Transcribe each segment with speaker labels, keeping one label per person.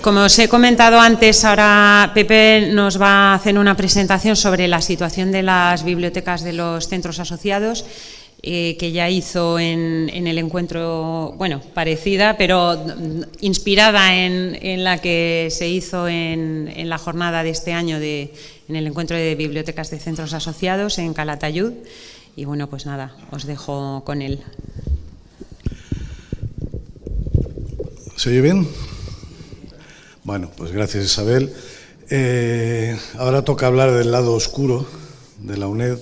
Speaker 1: como os he comentado antes, ahora Pepe nos va a hacer una presentación sobre la situación de las bibliotecas de los centros asociados, que ya hizo en el encuentro, bueno, parecida, pero inspirada en la que se hizo en la jornada de este año en el encuentro de bibliotecas de centros asociados en Calatayud. Y bueno, pues nada, os dejo con él.
Speaker 2: ¿Se oye bien? Bueno, pues gracias, Isabel. Ahora toca hablar del lado oscuro de la UNED,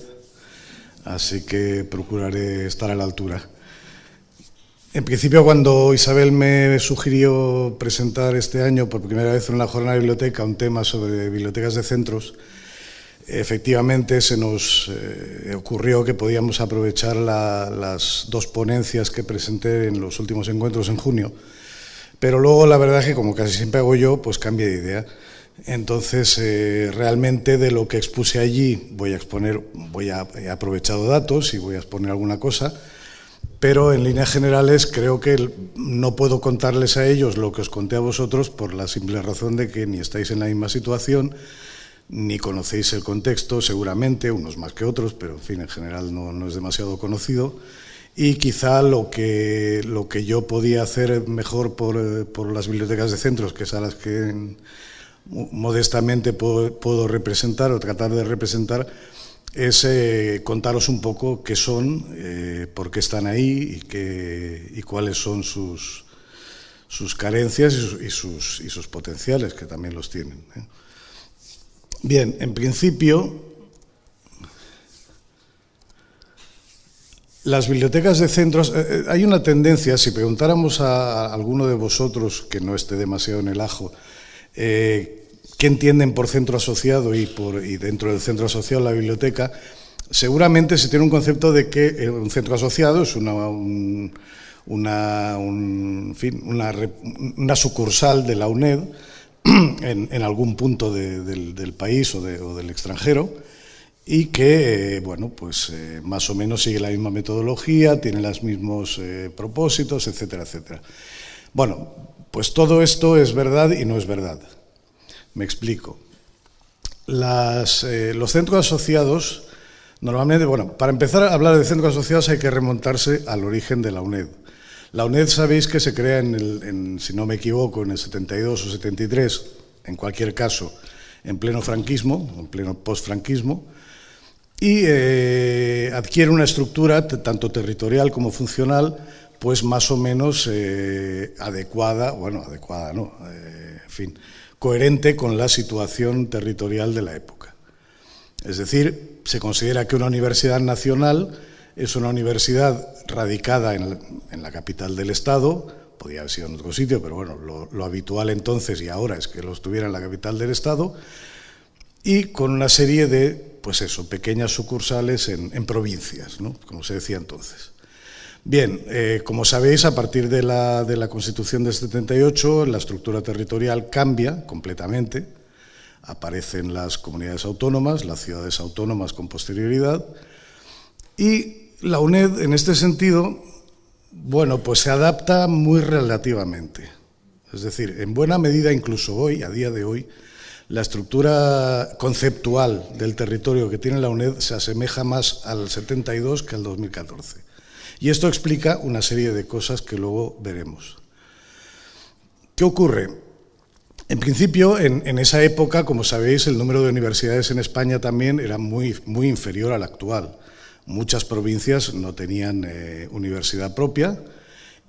Speaker 2: así que procuraré estar a la altura. En principio, cuando Isabel me sugirió presentar este año por primera vez en la jornada de biblioteca un tema sobre bibliotecas de centros, efectivamente se nos ocurrió que podíamos aprovechar las dos ponencias que presenté en los últimos encuentros en junio, pero luego la verdad es que, como casi siempre hago yo, pues cambié de idea. Entonces, realmente de lo que expuse allí he aprovechado datos y voy a exponer alguna cosa, pero en líneas generales creo que no puedo contarles a ellos lo que os conté a vosotros por la simple razón de que ni estáis en la misma situación, ni conocéis el contexto, seguramente, unos más que otros, pero en fin, en general no es demasiado conocido. Y quizá lo que yo podía hacer mejor por las bibliotecas de centros, que es a las que modestamente puedo representar o tratar de representar, es contaros un poco qué son, por qué están ahí y cuáles son sus carencias y sus potenciales, que también los tienen. Bien, en principio, las bibliotecas de centros, hay una tendencia, si preguntáramos a alguno de vosotros que no esté demasiado en el ajo, ¿qué entienden por centro asociado y dentro del centro asociado la biblioteca? Seguramente se tiene un concepto de que un centro asociado es una sucursal de la UNED en algún punto del país o del extranjero, y que, bueno, pues más o menos sigue la misma metodología, tiene los mismos propósitos, etcétera, etcétera. Bueno, pues todo esto es verdad y no es verdad. Me explico. Los centros asociados, normalmente, bueno, para empezar a hablar de centros asociados hay que remontarse al origen de la UNED. La UNED, sabéis que se crea si no me equivoco, en el 72 o 73, en cualquier caso, en pleno franquismo, en pleno postfranquismo, y adquiere una estructura tanto territorial como funcional, pues más o menos coherente con la situación territorial de la época. Es decir, se considera que una universidad nacional es una universidad radicada en la capital del Estado, podía haber sido en otro sitio, pero bueno, lo habitual entonces y ahora es que lo estuviera en la capital del Estado, y con una serie de, pues eso, pequeñas sucursales en provincias, ¿no? Como se decía entonces. Bien, como sabéis, a partir de la Constitución del 78, la estructura territorial cambia completamente. Aparecen las comunidades autónomas, las ciudades autónomas con posterioridad, y la UNED, en este sentido, bueno, pues se adapta muy relativamente. Es decir, en buena medida, incluso hoy, a día de hoy, la estructura conceptual del territorio que tiene la UNED se asemeja más al 72 que al 2014. Y esto explica una serie de cosas que luego veremos. ¿Qué ocurre? En principio, en esa época, como sabéis, el número de universidades en España también era muy, muy inferior al actual. Muchas provincias no tenían universidad propia,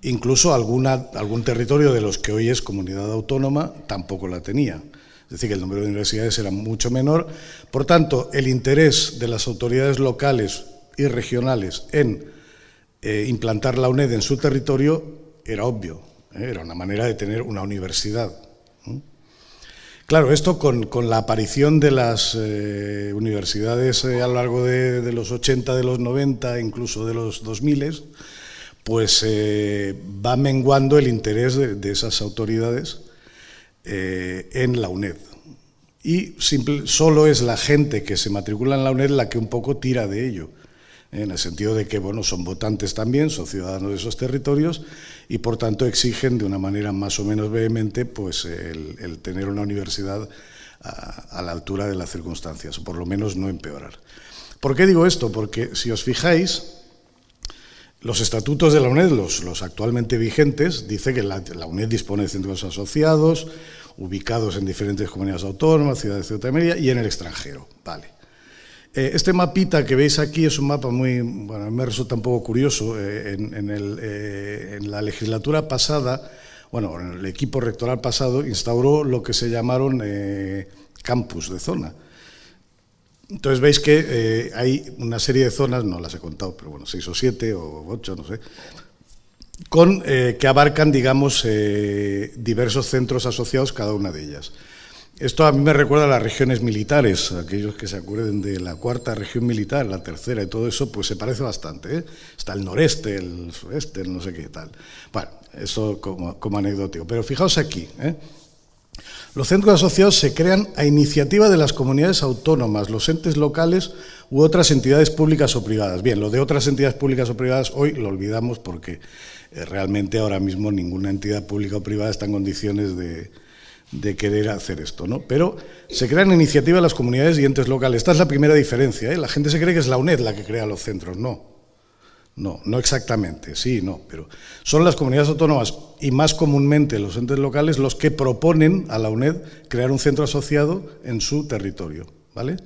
Speaker 2: incluso algún territorio de los que hoy es comunidad autónoma tampoco la tenía. Es decir, que el número de universidades era mucho menor. Por tanto, el interés de las autoridades locales y regionales en implantar la UNED en su territorio era obvio, era una manera de tener una universidad. Claro, esto con la aparición de las universidades a lo largo de los 80, de los 90, incluso de los 2000, pues va menguando el interés de esas autoridades en la UNED. Y solo es la gente que se matricula en la UNED la que un poco tira de ello. en el sentido de que, bueno, son votantes también, son ciudadanos de esos territorios y, por tanto, exigen de una manera más o menos vehemente pues, el tener una universidad a la altura de las circunstancias, o por lo menos no empeorar. ¿Por qué digo esto? Porque, si os fijáis, los estatutos de la UNED, los actualmente vigentes, dice que la UNED dispone de centros asociados, ubicados en diferentes comunidades autónomas, ciudades de Ceuta y Melilla y en el extranjero. Vale. Este mapita que veis aquí es un mapa muy, bueno, me resulta un poco curioso. En la legislatura pasada, bueno, en el equipo rectoral pasado, instauró lo que se llamaron campus de zona. Entonces veis que hay una serie de zonas, no las he contado, pero bueno, 6 o 7 o 8, no sé, que abarcan, digamos, diversos centros asociados, cada una de ellas. Esto a mí me recuerda a las regiones militares, aquellos que se acuerden de la 4ª región militar, la 3ª y todo eso, pues se parece bastante, ¿eh? Está el noreste, el sureste, el no sé qué tal. Bueno, eso como anecdótico. Pero fijaos aquí, ¿eh? Los centros asociados se crean a iniciativa de las comunidades autónomas, los entes locales u otras entidades públicas o privadas. Bien, lo de otras entidades públicas o privadas hoy lo olvidamos porque realmente ahora mismo ninguna entidad pública o privada está en condiciones de querer hacer esto, ¿no? Pero se crean a iniciativa de las comunidades y entes locales. Esta es la primera diferencia, ¿eh? La gente se cree que es la UNED la que crea los centros. No exactamente, sí, no, pero son las comunidades autónomas y más comúnmente los entes locales los que proponen a la UNED crear un centro asociado en su territorio, ¿vale?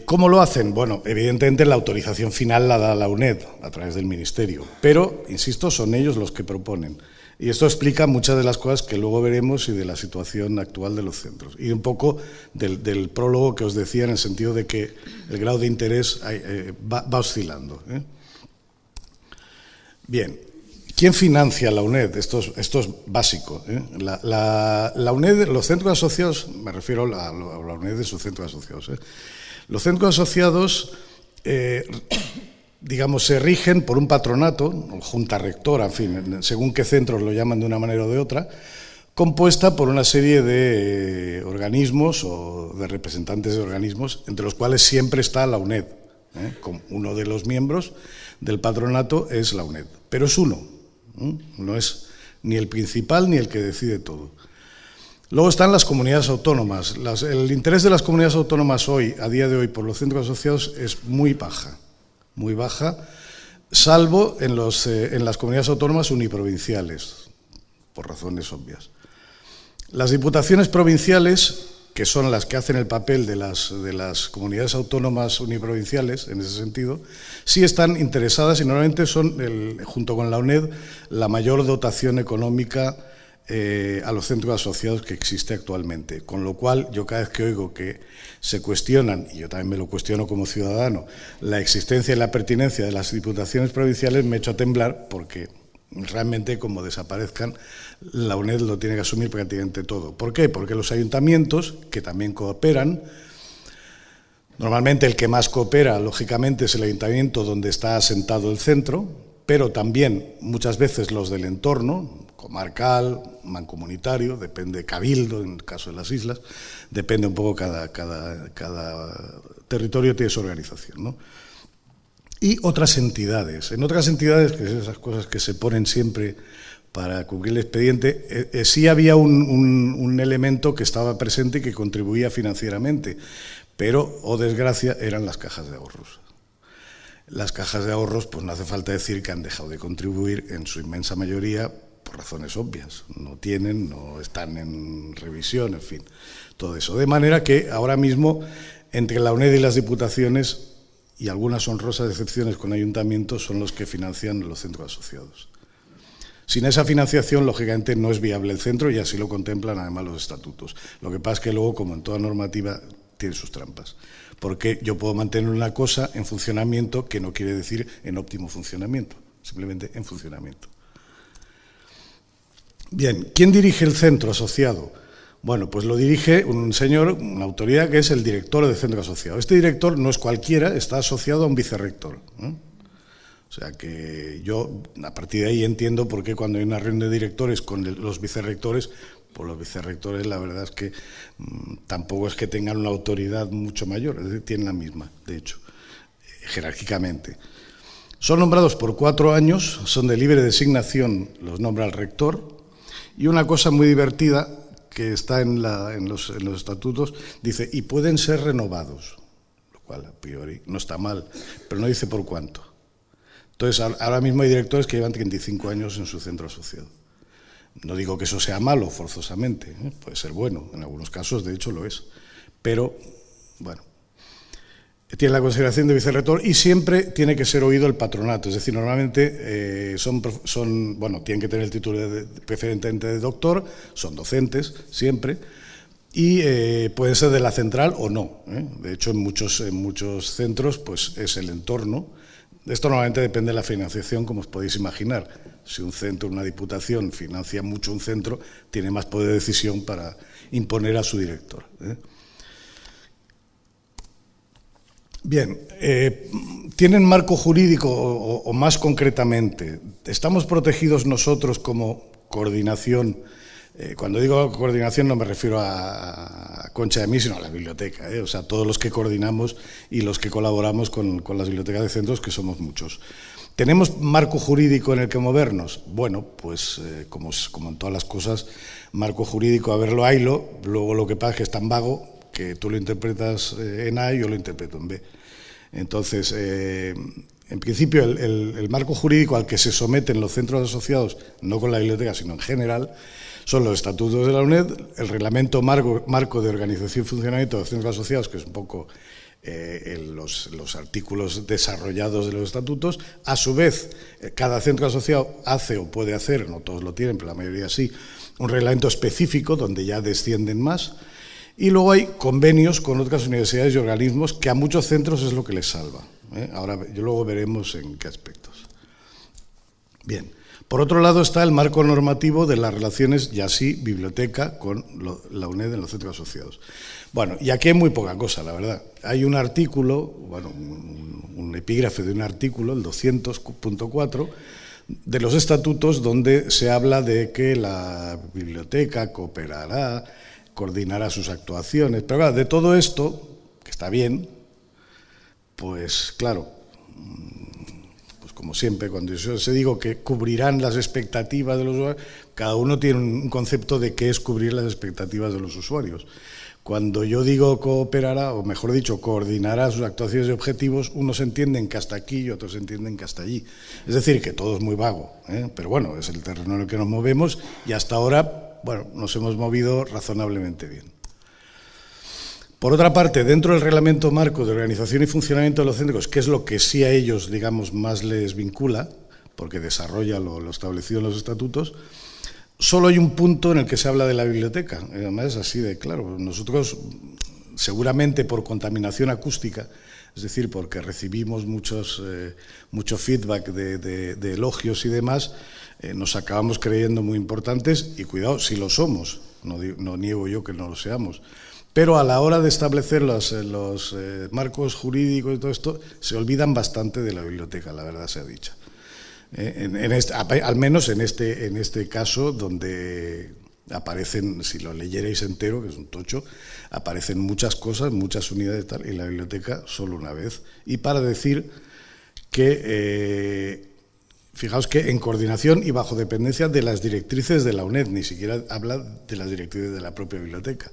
Speaker 2: ¿Cómo lo hacen? Bueno, evidentemente la autorización final la da la UNED a través del Ministerio, pero, insisto, son ellos los que proponen. Y esto explica muchas de las cosas que luego veremos y de la situación actual de los centros. Y un poco del prólogo que os decía, en el sentido de que el grado de interés va oscilando, ¿eh? Bien, ¿quién financia la UNED? Esto es básico, ¿eh? La UNED, los centros asociados, me refiero a la UNED de sus centros asociados, ¿eh? Los centros asociados digamos, se rigen por un patronato, junta rectora, en fin, según qué centros lo llaman de una manera o de otra, compuesta por una serie de organismos o de representantes de organismos, entre los cuales siempre está la UNED, ¿eh? Como uno de los miembros del patronato es la UNED, pero es uno, ¿eh? No es ni el principal ni el que decide todo. Luego están las comunidades autónomas. El interés de las comunidades autónomas hoy, a día de hoy, por los centros asociados es muy baja, salvo en las comunidades autónomas uniprovinciales, por razones obvias. Las diputaciones provinciales, que son las que hacen el papel de las comunidades autónomas uniprovinciales, en ese sentido, sí están interesadas y normalmente son, junto con la UNED, la mayor dotación económica a los centros asociados que existe actualmente. Con lo cual, yo cada vez que oigo que se cuestionan, y yo también me lo cuestiono como ciudadano, la existencia y la pertinencia de las diputaciones provinciales, me echo a temblar porque realmente, como desaparezcan, la UNED lo tiene que asumir prácticamente todo. ¿Por qué? Porque los ayuntamientos, que también cooperan, normalmente el que más coopera, lógicamente, es el ayuntamiento donde está asentado el centro, pero también muchas veces los del entorno, comarcal, mancomunitario, depende, cabildo, en el caso de las islas, depende un poco, cada territorio tiene su organización, ¿no? Y otras entidades. En otras entidades, que son esas cosas que se ponen siempre para cubrir el expediente, sí había un elemento que estaba presente y que contribuía financieramente, pero, oh desgracia, eran las cajas de ahorros. Las cajas de ahorros, pues no hace falta decir que han dejado de contribuir en su inmensa mayoría por razones obvias. No tienen, no están en revisión, en fin, todo eso. De manera que ahora mismo, entre la UNED y las diputaciones, y algunas honrosas excepciones con ayuntamientos, son los que financian los centros asociados. Sin esa financiación, lógicamente, no es viable el centro y así lo contemplan además los estatutos. Lo que pasa es que luego, como en toda normativa, tiene sus trampas. Porque yo puedo mantener una cosa en funcionamiento que no quiere decir en óptimo funcionamiento, simplemente en funcionamiento. Bien, ¿quién dirige el centro asociado? Bueno, pues lo dirige un señor, una autoridad que es el director del centro asociado. Este director no es cualquiera, está asociado a un vicerrector, ¿no? O sea que yo, a partir de ahí, entiendo por qué cuando hay una reunión de directores con los vicerrectores, Pues los vicerrectores, la verdad es que tampoco es que tengan una autoridad mucho mayor, es decir, tienen la misma, de hecho, jerárquicamente. Son nombrados por 4 años, son de libre designación, los nombra el rector, y una cosa muy divertida que está en los estatutos, dice, y pueden ser renovados, lo cual a priori no está mal, pero no dice por cuánto. Entonces, ahora mismo hay directores que llevan 35 años en su centro asociado. No digo que eso sea malo, forzosamente, puede ser bueno, en algunos casos de hecho lo es, pero bueno, tiene la consideración de vicerrector y siempre tiene que ser oído el patronato, es decir, normalmente tienen que tener el título preferentemente de doctor, son docentes siempre, y pueden ser de la central o no. De hecho, en muchos centros pues es el entorno. Esto normalmente depende de la financiación, como os podéis imaginar. Si un centro, una diputación, financia mucho un centro, tiene más poder de decisión para imponer a su director. Bien, ¿tienen marco jurídico o más concretamente? ¿Estamos protegidos nosotros como coordinación? Cuando digo coordinación no me refiero a Concha de Mí, sino a la biblioteca, o sea, todos los que coordinamos y los que colaboramos con las bibliotecas de centros, que somos muchos. ¿Tenemos marco jurídico en el que movernos? Bueno, pues como en todas las cosas, marco jurídico, a verlo, haylo, luego lo que pasa es que es tan vago que tú lo interpretas en A y yo lo interpreto en B. Entonces, en principio, el marco jurídico al que se someten los centros asociados, no con la biblioteca, sino en general, son los estatutos de la UNED, el reglamento marco de organización y funcionamiento de los centros asociados, que es un poco los artículos desarrollados de los estatutos. A su vez, cada centro asociado hace o puede hacer, no todos lo tienen, pero la mayoría sí, un reglamento específico donde ya descienden más. Y luego hay convenios con otras universidades y organismos que a muchos centros es lo que les salva. Ahora luego veremos en qué aspectos. Bien. Por otro lado está el marco normativo de las relaciones, ya sí, biblioteca con la UNED en los centros asociados. Bueno, y aquí hay muy poca cosa, la verdad. Hay un artículo, bueno, un epígrafe de un artículo, el 200.4, de los estatutos, donde se habla de que la biblioteca cooperará, coordinará sus actuaciones. Pero claro, de todo esto, que está bien, pues claro, como siempre, cuando yo se digo que cubrirán las expectativas de los usuarios, cada uno tiene un concepto de qué es cubrir las expectativas de los usuarios. Cuando yo digo cooperará, o mejor dicho, coordinará sus actuaciones y objetivos, unos entienden que hasta aquí y otros entienden que hasta allí. Es decir, que todo es muy vago, pero bueno, es el terreno en el que nos movemos y hasta ahora, bueno, nos hemos movido razonablemente bien. Por otra parte, dentro del reglamento marco de organización y funcionamiento de los centros, que es lo que sí a ellos, digamos, más les vincula, porque desarrolla lo establecido en los estatutos, solo hay un punto en el que se habla de la biblioteca. Además es así de claro. Nosotros, seguramente por contaminación acústica, es decir, porque recibimos mucho feedback de elogios y demás, nos acabamos creyendo muy importantes y cuidado, si lo somos, no niego yo que no lo seamos. Pero a la hora de establecer los marcos jurídicos y todo esto, se olvidan bastante de la biblioteca, la verdad sea dicha. Al menos en este caso, donde aparecen, si lo leyerais entero, que es un tocho, aparecen muchas cosas, muchas unidades tal, y la biblioteca solo una vez. Y para decir que, fijaos que en coordinación y bajo dependencia de las directrices de la UNED, ni siquiera habla de las directrices de la propia biblioteca.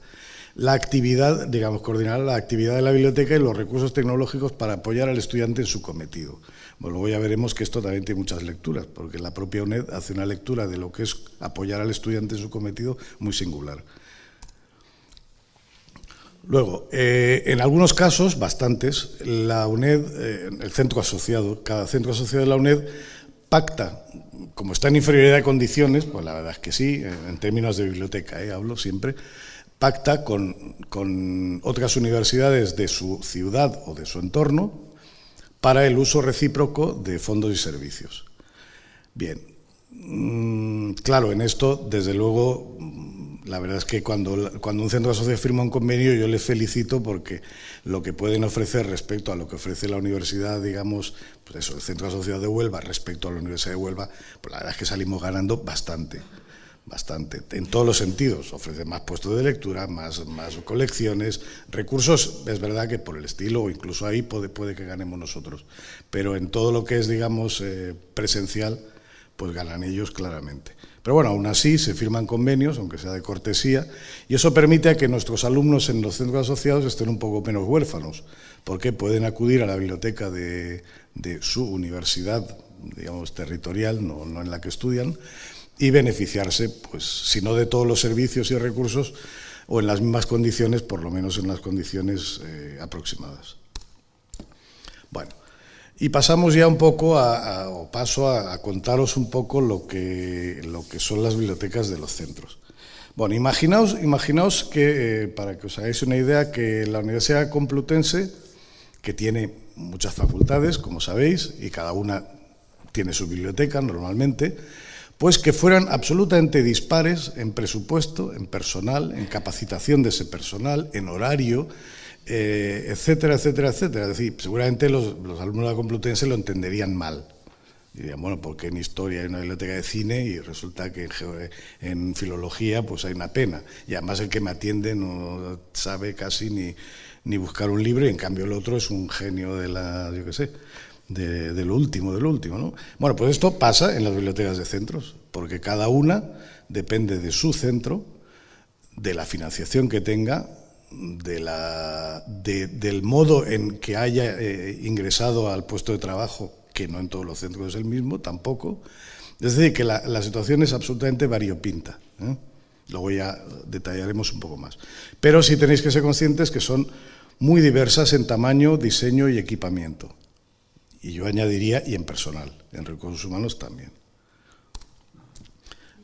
Speaker 2: La actividad, digamos, coordinar la actividad de la biblioteca y los recursos tecnológicos para apoyar al estudiante en su cometido. Bueno, luego ya veremos que esto también tiene muchas lecturas, porque la propia UNED hace una lectura de lo que es apoyar al estudiante en su cometido muy singular. Luego, en algunos casos, bastantes, la UNED, el centro asociado, cada centro asociado de la UNED pacta, como está en inferioridad de condiciones, pues la verdad es que sí, en términos de biblioteca, hablo siempre, pacta con otras universidades de su ciudad o de su entorno para el uso recíproco de fondos y servicios. Bien, claro, en esto, desde luego, la verdad es que cuando un centro asociado firma un convenio, yo les felicito porque lo que pueden ofrecer respecto a lo que ofrece la universidad, digamos, pues eso, el centro asociado de Huelva respecto a la Universidad de Huelva, pues la verdad es que salimos ganando bastante. bastante, en todos los sentidos. Ofrece más puestos de lectura, más colecciones, recursos. Es verdad que por el estilo, o incluso ahí puede que ganemos nosotros, pero en todo lo que es, digamos, presencial, pues ganan ellos claramente. Pero bueno, aún así se firman convenios, aunque sea de cortesía, y eso permite a que nuestros alumnos en los centros asociados estén un poco menos huérfanos, porque pueden acudir a la biblioteca de su universidad, digamos, territorial, no en la que estudian, y beneficiarse, pues, si no de todos los servicios y recursos, o en las mismas condiciones, por lo menos en las condiciones aproximadas. Bueno, y pasamos ya un poco paso a contaros un poco lo que son las bibliotecas de los centros. Bueno, imaginaos que, para que os hagáis una idea, que la Universidad Complutense, que tiene muchas facultades, como sabéis, y cada una tiene su biblioteca normalmente, pues que fueran absolutamente dispares en presupuesto, en personal, en capacitación de ese personal, en horario, etcétera, etcétera, etcétera. Es decir, seguramente los alumnos de la Complutense lo entenderían mal. Dirían, bueno, porque en historia hay una biblioteca de cine y resulta que en filología pues hay una pena. Y además el que me atiende no sabe casi ni buscar un libro, y en cambio el otro es un genio de yo qué sé, de lo último, ¿no? Bueno, pues esto pasa en las bibliotecas de centros, porque cada una depende de su centro, de la financiación que tenga, del modo en que haya ingresado al puesto de trabajo, que no en todos los centros es el mismo, tampoco. Es decir, que la situación es absolutamente variopinta, ¿eh? Luego ya detallaremos un poco más. Pero sí tenéis que ser conscientes que son muy diversas en tamaño, diseño y equipamiento. Y yo añadiría, y en personal, en recursos humanos también.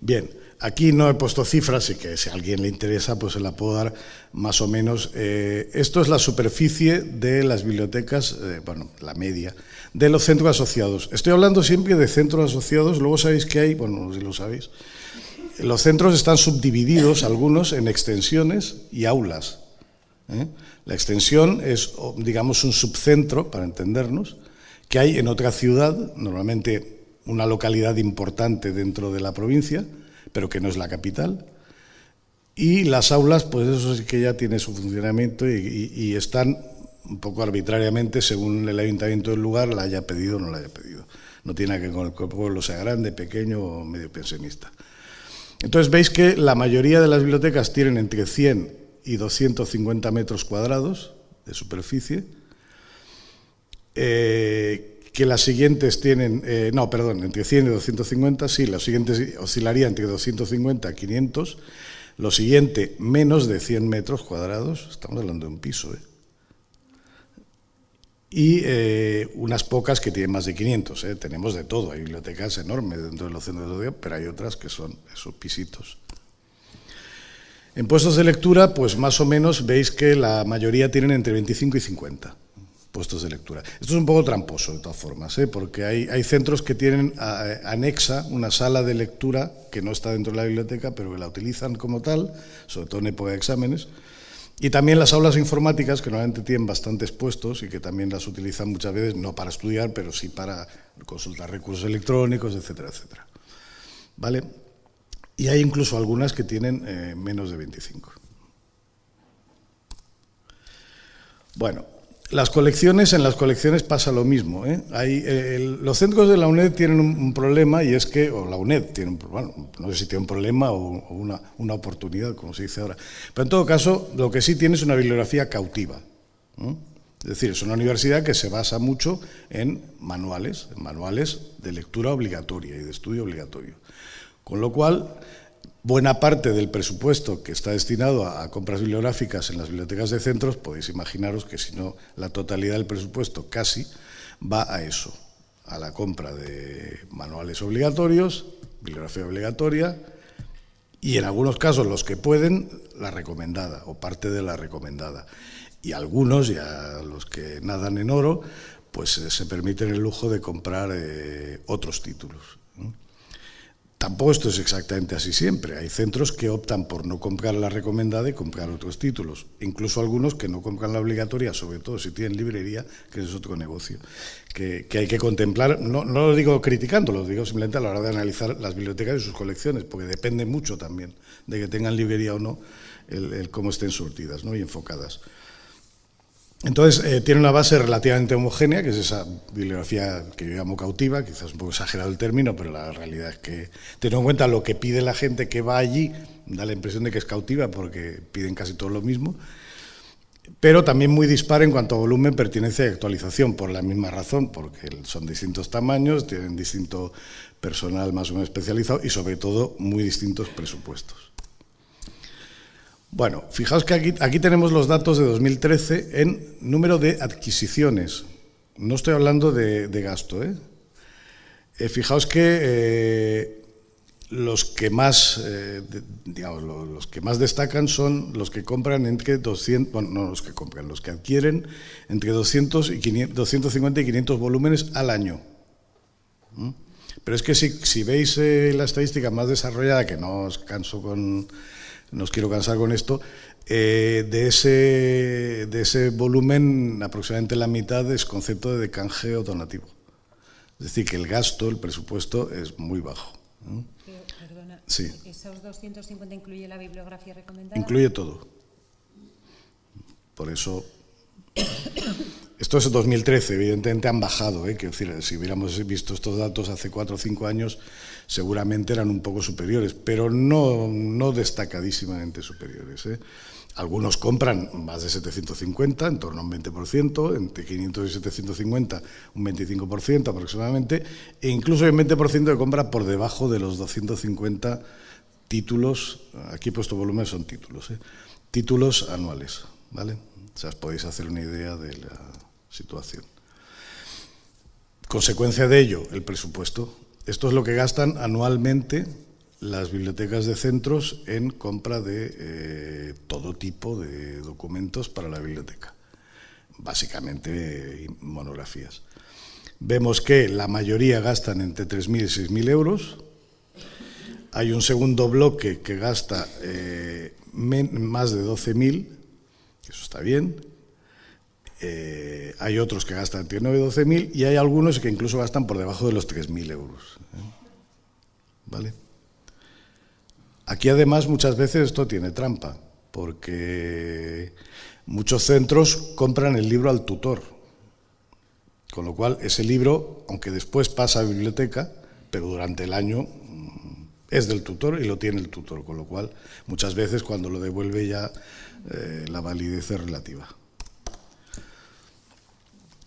Speaker 2: Bien, aquí no he puesto cifras, y que si a alguien le interesa, pues se la puedo dar más o menos. Esto es la superficie de las bibliotecas, bueno, la media, de los centros asociados. Estoy hablando siempre de centros asociados, luego sabéis que hay, bueno, no sé si lo sabéis, los centros están subdivididos, algunos, en extensiones y aulas, ¿eh? La extensión es, digamos, un subcentro, para entendernos, que hay en otra ciudad, normalmente una localidad importante dentro de la provincia, pero que no es la capital. Y las aulas, pues eso sí que ya tiene su funcionamiento y están un poco arbitrariamente, según el ayuntamiento del lugar la haya pedido o no la haya pedido. No tiene que ver con el que el pueblo sea grande, pequeño o medio pensionista. Entonces veis que la mayoría de las bibliotecas tienen entre 100 y 250 metros cuadrados de superficie, que las siguientes tienen, entre 100 y 250, sí, las siguientes oscilarían entre 250 y 500, lo siguiente menos de 100 metros cuadrados, estamos hablando de un piso, y unas pocas que tienen más de 500, tenemos de todo, hay bibliotecas enormes dentro de los centros de estudio, pero hay otras que son esos pisitos. En puestos de lectura, pues más o menos veis que la mayoría tienen entre 25 y 50 puestos de lectura. Esto es un poco tramposo, de todas formas, porque hay centros que tienen anexa una sala de lectura que no está dentro de la biblioteca, pero que la utilizan como tal, sobre todo en época de exámenes, y también las aulas informáticas, que normalmente tienen bastantes puestos y que también las utilizan muchas veces, no para estudiar, pero sí para consultar recursos electrónicos, etcétera, etcétera. ¿Vale? Y hay incluso algunas que tienen menos de 25. Bueno, en las colecciones pasa lo mismo, los centros de la UNED tienen un problema, y es que, o la UNED tiene no sé si tiene un problema o una oportunidad, como se dice ahora, pero en todo caso, lo que sí tiene es una bibliografía cautiva, ¿no? Es decir, es una universidad que se basa mucho en manuales de lectura obligatoria y de estudio obligatorio. Con lo cual, buena parte del presupuesto que está destinado a compras bibliográficas en las bibliotecas de centros, podéis imaginaros que si no la totalidad del presupuesto casi va a eso, a la compra de manuales obligatorios, bibliografía obligatoria y en algunos casos los que pueden, la recomendada o parte de la recomendada. Y algunos, ya los que nadan en oro, pues se permiten el lujo de comprar otros títulos. Tampoco esto es exactamente así siempre. Hay centros que optan por no comprar la recomendada y comprar otros títulos. Incluso algunos que no compran la obligatoria, sobre todo si tienen librería, que es otro negocio, que hay que contemplar. No lo digo criticando, lo digo simplemente a la hora de analizar las bibliotecas y sus colecciones, porque depende mucho también de que tengan librería o no, el cómo estén surtidas, ¿no?, y enfocadas. Entonces, tiene una base relativamente homogénea, que es esa bibliografía que yo llamo cautiva, quizás un poco exagerado el término, pero la realidad es que, teniendo en cuenta lo que pide la gente que va allí, da la impresión de que es cautiva, porque piden casi todo lo mismo, pero también muy dispar en cuanto a volumen, pertinencia y actualización, por la misma razón, porque son distintos tamaños, tienen distinto personal más o menos especializado y, sobre todo, muy distintos presupuestos. Bueno, fijaos que aquí tenemos los datos de 2013 en número de adquisiciones. No estoy hablando de gasto. Fijaos que los que más, los que más destacan son los que compran entre 200, bueno, no los que compran, los que adquieren entre 250 y 500 volúmenes al año. Pero es que si veis la estadística más desarrollada, que no os quiero cansar con esto, de ese volumen aproximadamente la mitad es concepto de canjeo donativo. Es decir, que el gasto, el presupuesto es muy bajo.
Speaker 1: Perdona,
Speaker 2: sí.
Speaker 1: ¿Esos 250 incluye la bibliografía recomendada?
Speaker 2: Incluye todo. Por eso, esto es 2013, evidentemente han bajado, Quiero decir, si hubiéramos visto estos datos hace 4 o 5 años, seguramente eran un poco superiores, pero no destacadísimamente superiores. Algunos compran más de 750, en torno a un 20%, entre 500 y 750, un 25% aproximadamente, e incluso hay un 20% de compra por debajo de los 250 títulos, aquí he puesto volumen, son títulos, títulos anuales, ¿vale? O sea, os podéis hacer una idea de la situación. Consecuencia de ello, el presupuesto. Esto es lo que gastan anualmente las bibliotecas de centros en compra de todo tipo de documentos para la biblioteca, básicamente monografías. Vemos que la mayoría gastan entre 3.000 y 6.000 euros. Hay un segundo bloque que gasta más de 12.000, eso está bien. Hay otros que gastan entre 9 y 12.000 y hay algunos que incluso gastan por debajo de los 3.000 euros. ¿Vale? Aquí además muchas veces esto tiene trampa, porque muchos centros compran el libro al tutor, con lo cual ese libro, aunque después pasa a biblioteca, pero durante el año es del tutor y lo tiene el tutor, con lo cual muchas veces cuando lo devuelve ya la validez es relativa.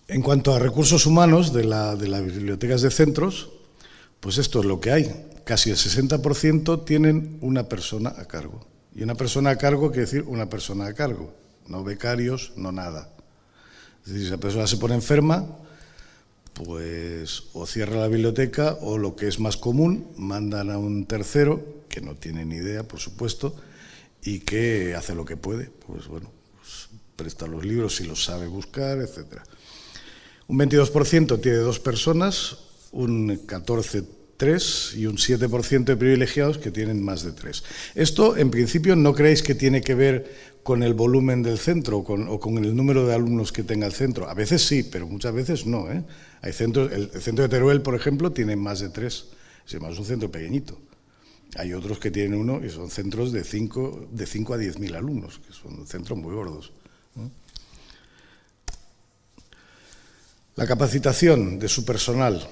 Speaker 2: En cuanto a recursos humanos de las bibliotecas de centros, pues esto es lo que hay. Casi el 60% tienen una persona a cargo. Y una persona a cargo quiere decir una persona a cargo, no becarios, no nada. Es decir, si la persona se pone enferma, pues o cierra la biblioteca o, lo que es más común, mandan a un tercero, que no tiene ni idea, por supuesto, y que hace lo que puede. Pues bueno, pues presta los libros si los sabe buscar, etcétera. Un 22% tiene 2 personas, un 14% 3 y un 7% de privilegiados que tienen más de 3. Esto, en principio, no creéis que tiene que ver con el volumen del centro o con el número de alumnos que tenga el centro. A veces sí, pero muchas veces no. Hay centros, el centro de Teruel, por ejemplo, tiene más de 3. Además, es un centro pequeñito. Hay otros que tienen 1 y son centros de 5 a 10.000 alumnos, que son centros muy gordos. La capacitación de su personal.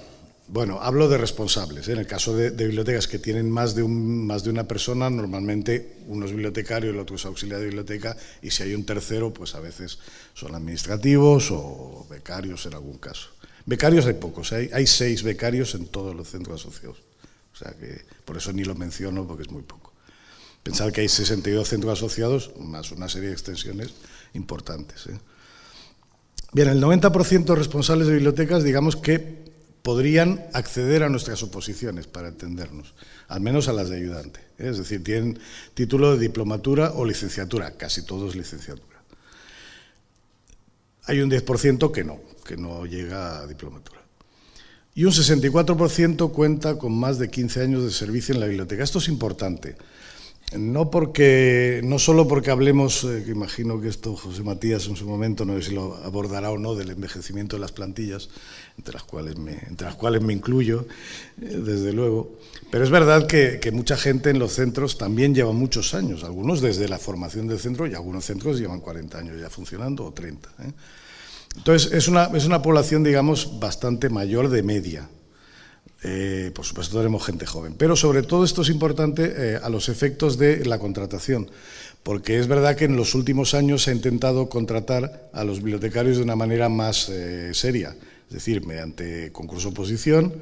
Speaker 2: Bueno, hablo de responsables. En el caso de bibliotecas que tienen más de una persona, normalmente uno es bibliotecario y el otro es auxiliar de biblioteca, y si hay un tercero, pues a veces son administrativos o becarios en algún caso. Becarios hay pocos, hay 6 becarios en todos los centros asociados. O sea que por eso ni lo menciono, porque es muy poco. Pensar que hay 62 centros asociados, más una serie de extensiones importantes. Bien, el 90% de responsables de bibliotecas, digamos que podrían acceder a nuestras oposiciones, para entendernos, al menos a las de ayudante. Es decir, tienen título de diplomatura o licenciatura, casi todos licenciatura. Hay un 10% que no llega a diplomatura. y un 64% cuenta con más de 15 años de servicio en la biblioteca. Esto es importante. No solo porque hablemos, que imagino que esto José Matías en su momento, no sé si lo abordará o no, del envejecimiento de las plantillas, entre las cuales me incluyo, desde luego, pero es verdad que mucha gente en los centros también lleva muchos años, algunos desde la formación del centro y algunos centros llevan 40 años ya funcionando o 30. Entonces es una población, digamos, bastante mayor de media. Por supuesto tenemos gente joven, pero sobre todo esto es importante a los efectos de la contratación, porque es verdad que en los últimos años se ha intentado contratar a los bibliotecarios de una manera más seria, es decir, mediante concurso-oposición,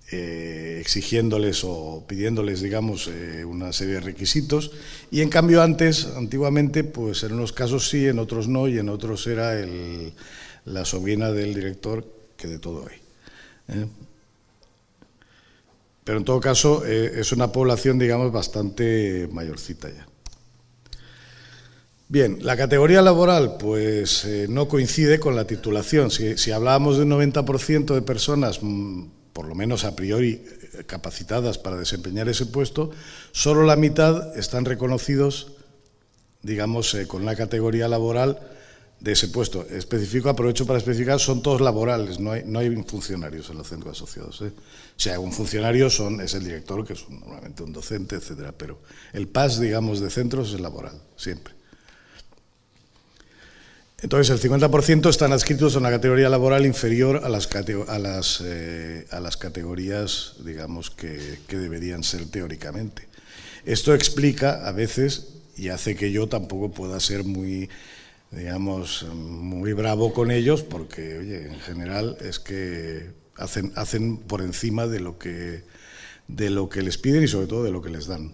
Speaker 2: exigiéndoles o pidiéndoles, digamos, una serie de requisitos, y en cambio antiguamente, pues en unos casos sí, en otros no, y en otros era la sobrina del director, que de todo hay. Pero en todo caso es una población, digamos, bastante mayorcita ya. Bien, la categoría laboral pues no coincide con la titulación. Si hablábamos de un 90% de personas, por lo menos a priori capacitadas para desempeñar ese puesto, solo la mitad están reconocidos, digamos, con la categoría laboral de ese puesto específico. Aprovecho para especificar, son todos laborales, no hay funcionarios en los centros asociados. Si hay un funcionario es el director, que es normalmente un docente, etcétera, pero el PAS, digamos, de centros es laboral, siempre. Entonces, el 50% están adscritos a una categoría laboral inferior a las categorías, digamos, que deberían ser teóricamente. Esto explica, a veces, y hace que yo tampoco pueda ser muy bravo con ellos, porque, oye, en general es que hacen por encima de lo que les piden y sobre todo de lo que les dan.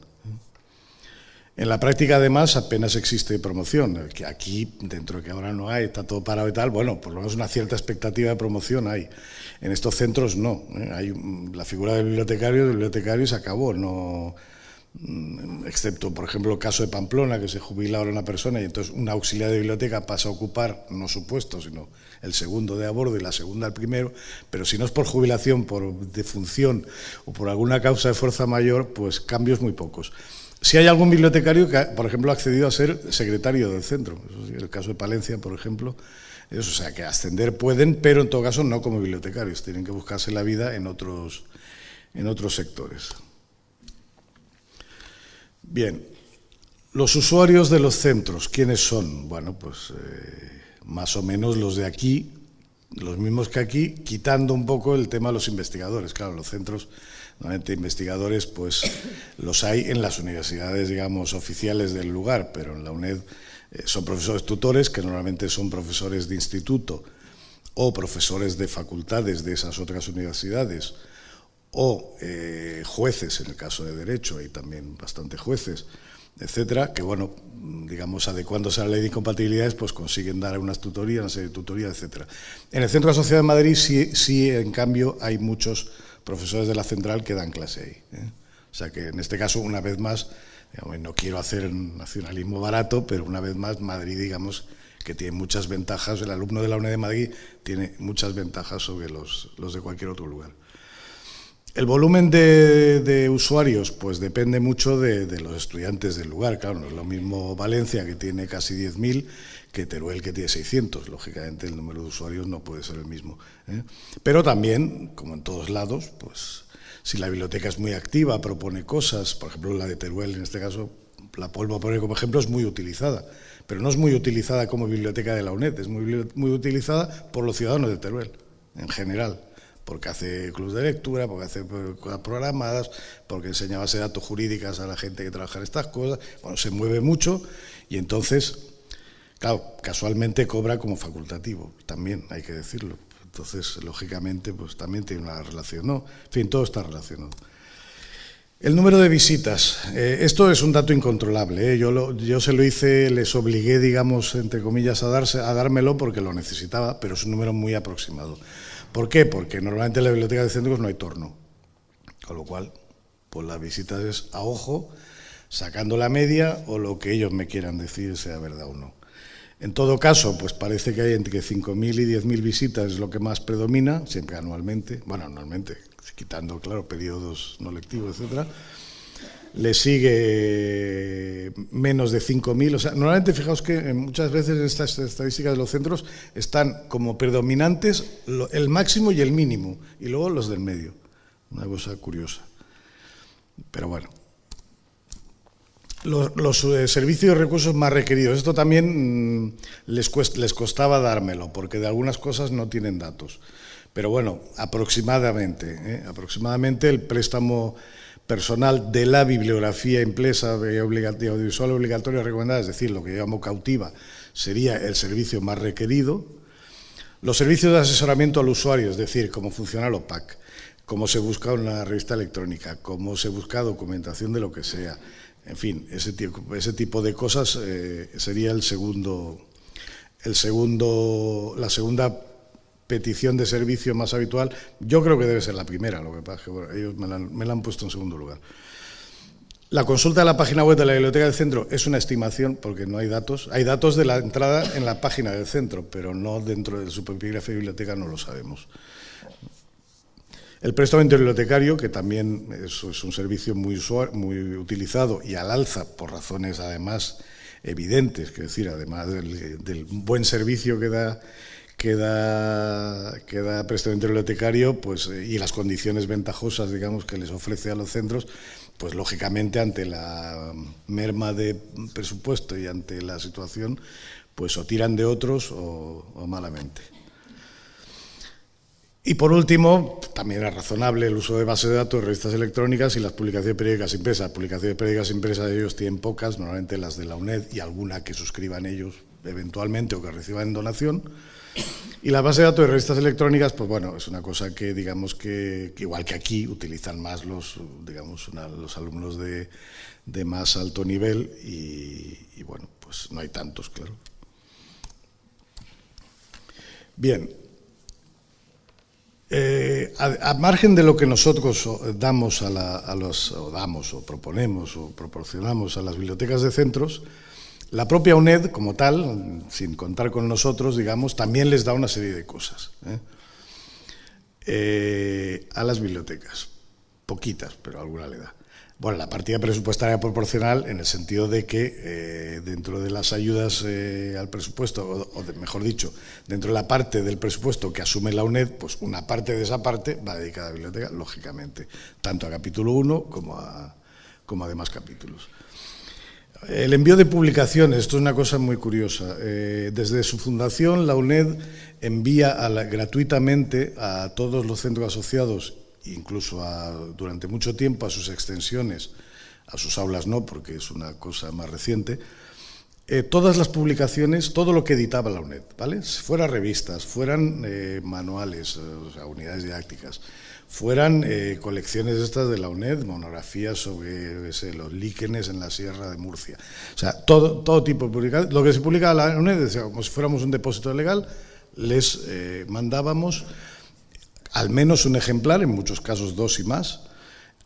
Speaker 2: En la práctica, además, apenas existe promoción, que aquí, dentro de que ahora no hay, está todo parado y tal, bueno, por lo menos una cierta expectativa de promoción hay. En estos centros no, hay la figura del bibliotecario y se acabó, no, excepto, por ejemplo, el caso de Pamplona, que se jubila ahora una persona y entonces un auxiliar de biblioteca pasa a ocupar, no su puesto, sino el segundo de a bordo y la segunda al primero, pero si no es por jubilación, por defunción o por alguna causa de fuerza mayor, pues cambios muy pocos. Si hay algún bibliotecario que, por ejemplo, ha accedido a ser secretario del centro, eso sí, el caso de Palencia, por ejemplo, o sea, que ascender pueden, pero en todo caso no como bibliotecarios, tienen que buscarse la vida en otros sectores. Bien, los usuarios de los centros, ¿quiénes son? Bueno, pues más o menos los de aquí, los mismos que aquí, quitando un poco el tema de los investigadores. Claro, los centros, normalmente investigadores, pues los hay en las universidades, digamos, oficiales del lugar, pero en la UNED son profesores tutores, que normalmente son profesores de instituto o profesores de facultades de esas otras universidades, o jueces, en el caso de Derecho, hay también bastantes jueces, etcétera, que, bueno, digamos, adecuándose a la ley de incompatibilidades, pues consiguen dar unas tutorías, una serie de tutorías, etcétera. En el Centro Asociado de Madrid sí, en cambio, hay muchos profesores de la central que dan clase ahí. O sea que, en este caso, una vez más, digamos, no quiero hacer nacionalismo barato, pero una vez más, Madrid, digamos, que tiene muchas ventajas, el alumno de la UNED de Madrid tiene muchas ventajas sobre los de cualquier otro lugar. El volumen de usuarios pues depende mucho de los estudiantes del lugar. Claro, no es lo mismo Valencia, que tiene casi 10.000, que Teruel, que tiene 600. Lógicamente el número de usuarios no puede ser el mismo. Pero también, como en todos lados, pues si la biblioteca es muy activa, propone cosas, por ejemplo la de Teruel en este caso, la vuelvo a poner como ejemplo, es muy utilizada. Pero no es muy utilizada como biblioteca de la UNED, es muy utilizada por los ciudadanos de Teruel, en general. Porque hace clubs de lectura, porque hace cosas programadas, porque enseña bases de datos jurídicas a la gente que trabaja en estas cosas. Bueno, se mueve mucho y entonces, claro, casualmente cobra como facultativo, también hay que decirlo. Entonces, lógicamente, pues también tiene una relación, ¿no? En fin, todo está relacionado. El número de visitas, esto es un dato incontrolable, yo se lo hice, les obligué, digamos, entre comillas, a dármelo porque lo necesitaba, pero es un número muy aproximado. ¿Por qué? Porque normalmente en la biblioteca de centros no hay torno, con lo cual, pues las visitas es a ojo, sacando la media o lo que ellos me quieran decir, sea verdad o no. En todo caso, pues parece que hay entre 5.000 y 10.000 visitas, es lo que más predomina, siempre anualmente, bueno, anualmente, quitando, claro, periodos no lectivos, etcétera. Le sigue menos de 5.000, o sea, normalmente fijaos que muchas veces estas estadísticas de los centros están como predominantes el máximo y el mínimo, y luego los del medio, una cosa curiosa. Pero bueno. Los servicios y recursos más requeridos. Esto también les costaba dármelo, porque de algunas cosas no tienen datos. Pero bueno, aproximadamente el préstamo personal de la bibliografía impresa de audiovisual obligatoria recomendada, es decir, lo que llamamos cautiva, sería el servicio más requerido. Los servicios de asesoramiento al usuario, es decir, cómo funciona el OPAC, cómo se busca una revista electrónica, cómo se busca documentación de lo que sea. En fin, ese tipo de cosas sería la segunda petición de servicio más habitual. Yo creo que debe ser la primera, lo que pasa es que bueno, ellos me la han puesto en segundo lugar. La consulta de la página web de la biblioteca del centro es una estimación porque no hay datos. Hay datos de la entrada en la página del centro, pero no dentro del subepígrafe de biblioteca, no lo sabemos. El préstamo interbibliotecario, que también es un servicio muy utilizado y al alza por razones además evidentes, es decir, además del buen servicio que da préstamo interbibliotecario, pues, y las condiciones ventajosas, digamos, que les ofrece a los centros, pues lógicamente ante la merma de presupuesto y ante la situación, pues o tiran de otros o malamente. Y por último, también es razonable el uso de bases de datos, revistas electrónicas y las publicaciones periódicas impresas. Publicaciones periódicas impresas ellos tienen pocas, normalmente las de la UNED y alguna que suscriban ellos eventualmente o que reciban en donación. Y la base de datos de revistas electrónicas, pues bueno, es una cosa que digamos que igual que aquí utilizan más los alumnos de más alto nivel y bueno, pues no hay tantos, claro. Bien. A margen de lo que nosotros damos proponemos o proporcionamos a las bibliotecas de centros, la propia UNED, como tal, sin contar con nosotros, digamos, también les da una serie de cosas a las bibliotecas. Poquitas, pero alguna le da. Bueno, la partida presupuestaria proporcional en el sentido de que dentro de las ayudas al presupuesto, mejor dicho, dentro de la parte del presupuesto que asume la UNED, pues una parte de esa parte va dedicada a la biblioteca, lógicamente, tanto a capítulo 1 como a demás capítulos. El envío de publicaciones, esto es una cosa muy curiosa. Desde su fundación, la UNED envía gratuitamente a todos los centros asociados, incluso durante mucho tiempo a sus extensiones, a sus aulas no, porque es una cosa más reciente, todas las publicaciones, todo lo que editaba la UNED, ¿vale? Fueran revistas, fueran manuales, o sea, unidades didácticas, fueran colecciones estas de la UNED, monografías sobre los líquenes en la Sierra de Murcia. O sea, todo tipo de publicaciones. Lo que se publicaba la UNED, como si fuéramos un depósito legal, les mandábamos al menos un ejemplar, en muchos casos 2 y más,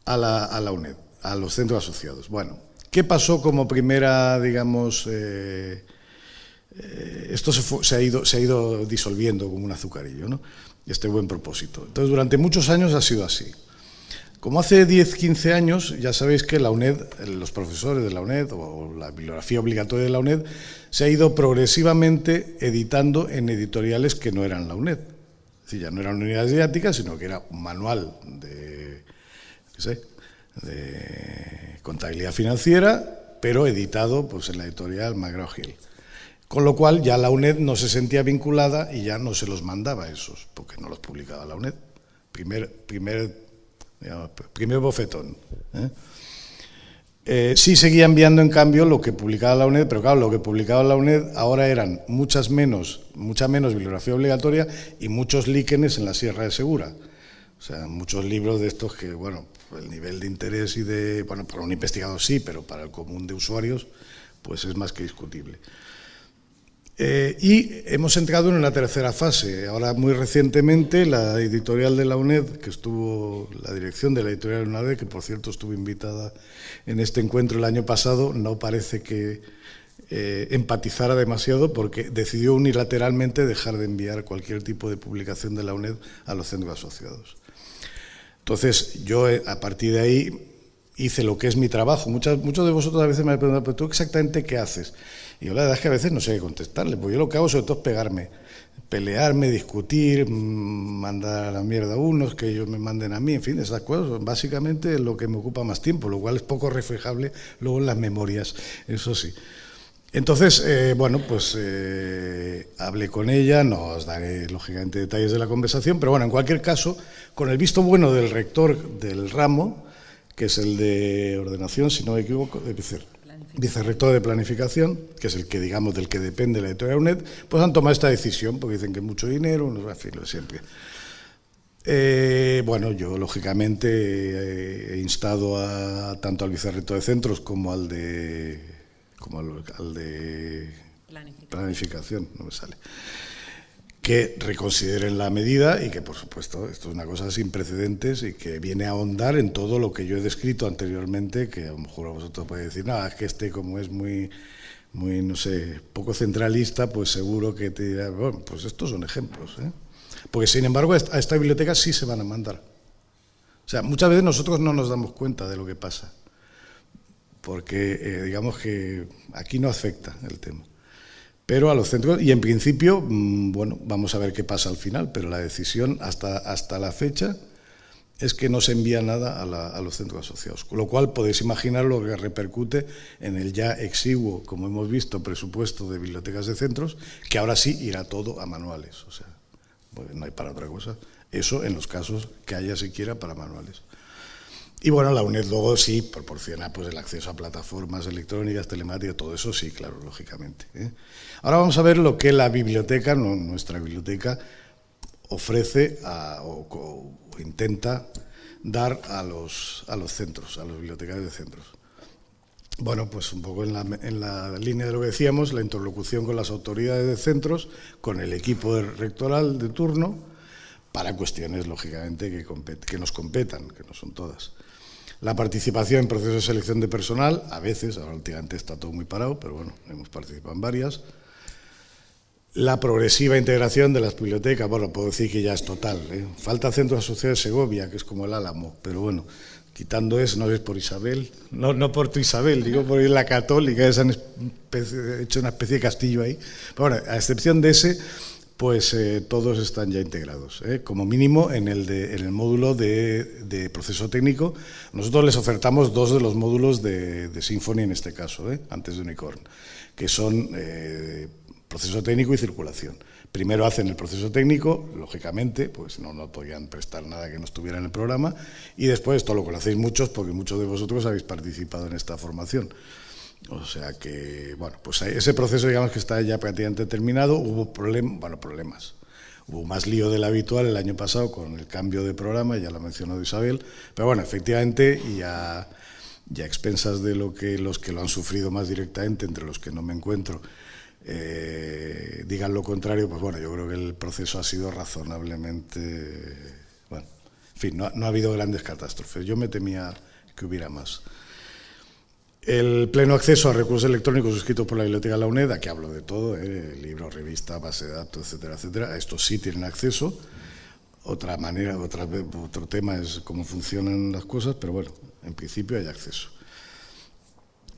Speaker 2: a la UNED, a los centros asociados. Bueno, ¿qué pasó como primera, digamos, esto se ha ido disolviendo como un azucarillo, ¿no? Este buen propósito. Entonces, durante muchos años ha sido así. Como hace 10, 15 años, ya sabéis que la UNED, los profesores de la UNED o la bibliografía obligatoria de la UNED, se ha ido progresivamente editando en editoriales que no eran la UNED. Es decir, ya no eran unidades didácticas, sino que era un manual de contabilidad financiera, pero editado pues, en la editorial McGraw-Hill. Con lo cual ya la UNED no se sentía vinculada y ya no se los mandaba esos, porque no los publicaba la UNED. Primer bofetón. Sí seguía enviando, en cambio, lo que publicaba la UNED, pero claro, lo que publicaba la UNED ahora eran mucha menos bibliografía obligatoria y muchos líquenes en la Sierra de Segura. O sea, muchos libros de estos que, bueno, el nivel de interés bueno, para un investigador sí, pero para el común de usuarios, pues es más que discutible. Y hemos entrado en una tercera fase. Ahora, muy recientemente, la editorial de la UNED, la dirección de la editorial de la UNED, que por cierto estuvo invitada en este encuentro el año pasado, no parece que empatizara demasiado porque decidió unilateralmente dejar de enviar cualquier tipo de publicación de la UNED a los centros asociados. Entonces, yo a partir de ahí hice lo que es mi trabajo. Muchos de vosotros a veces me preguntan, ¿pero tú exactamente qué haces? Y yo la verdad es que a veces no sé qué contestarle, porque yo lo que hago sobre todo es pegarme, pelearme, discutir, mandar a la mierda a unos, que ellos me manden a mí, en fin, esas cosas. Básicamente es lo que me ocupa más tiempo, lo cual es poco reflejable luego en las memorias, eso sí. Entonces, bueno, pues hablé con ella, no os daré lógicamente detalles de la conversación, pero bueno, en cualquier caso, con el visto bueno del rector del ramo, que es el de ordenación, si no me equivoco, vicerrector de planificación, que es el que, digamos, del que depende la editorial UNED, pues han tomado esta decisión, porque dicen que es mucho dinero, no en fin, lo de siempre. Bueno, yo lógicamente he instado tanto al vicerrector de centros como al de planificación, no me sale, que reconsideren la medida y que, por supuesto, esto es una cosa sin precedentes y que viene a ahondar en todo lo que yo he descrito anteriormente, que a lo mejor vosotros podéis decir, no, es que como es muy, no sé, poco centralista, pues seguro que te dirá, bueno, pues estos son ejemplos, ¿eh? Porque, sin embargo, a esta biblioteca sí se van a mandar. O sea, muchas veces nosotros no nos damos cuenta de lo que pasa, porque digamos que aquí no afecta el tema. Pero a los centros, y en principio, bueno, vamos a ver qué pasa al final, pero la decisión hasta la fecha es que no se envía nada a los centros asociados, con lo cual podéis imaginar lo que repercute en el ya exiguo, como hemos visto, presupuesto de bibliotecas de centros, que ahora sí irá todo a manuales, o sea, pues no hay para otra cosa, eso en los casos que haya siquiera para manuales. Y bueno, la UNED luego sí proporciona pues el acceso a plataformas electrónicas, telemáticas, todo eso sí, claro, lógicamente, ¿eh? Ahora vamos a ver lo que la biblioteca, nuestra biblioteca, ofrece o intenta dar a los centros, a los bibliotecarios de centros. Bueno, pues un poco en la línea de lo que decíamos, la interlocución con las autoridades de centros, con el equipo rectoral de turno, para cuestiones, lógicamente, que nos competan, que no son todas. La participación en procesos de selección de personal, a veces, ahora últimamente está todo muy parado, pero bueno, hemos participado en varias. La progresiva integración de las bibliotecas, bueno, puedo decir que ya es total, ¿eh? Falta Centro Asociado de Segovia, que es como el Álamo, pero bueno, quitando eso, no es por Isabel, no por tu Isabel, digo por la Católica, han hecho una especie de castillo ahí. Pero bueno, a excepción de ese, pues todos están ya integrados, como mínimo en el módulo de proceso técnico. Nosotros les ofertamos 2 de los módulos de Symfony en este caso, antes de Unicorn, que son proceso técnico y circulación. Primero hacen el proceso técnico, lógicamente, pues no podían prestar nada que no estuviera en el programa, y después esto lo conocéis muchos porque muchos de vosotros habéis participado en esta formación. O sea que, bueno, pues ese proceso, digamos que está ya prácticamente terminado. Hubo problemas. Hubo más lío del habitual el año pasado con el cambio de programa, ya lo ha mencionado Isabel, pero bueno, efectivamente, y a expensas de los que lo han sufrido más directamente, entre los que no me encuentro, digan lo contrario, pues bueno, yo creo que el proceso ha sido razonablemente, bueno, en fin, no ha habido grandes catástrofes. Yo me temía que hubiera más. El pleno acceso a recursos electrónicos suscritos por la Biblioteca de la UNED, aquí hablo de todo, libros, revistas, base de datos, etcétera, etcétera. A estos sí tienen acceso. Otra manera, otro tema es cómo funcionan las cosas, pero bueno, en principio hay acceso.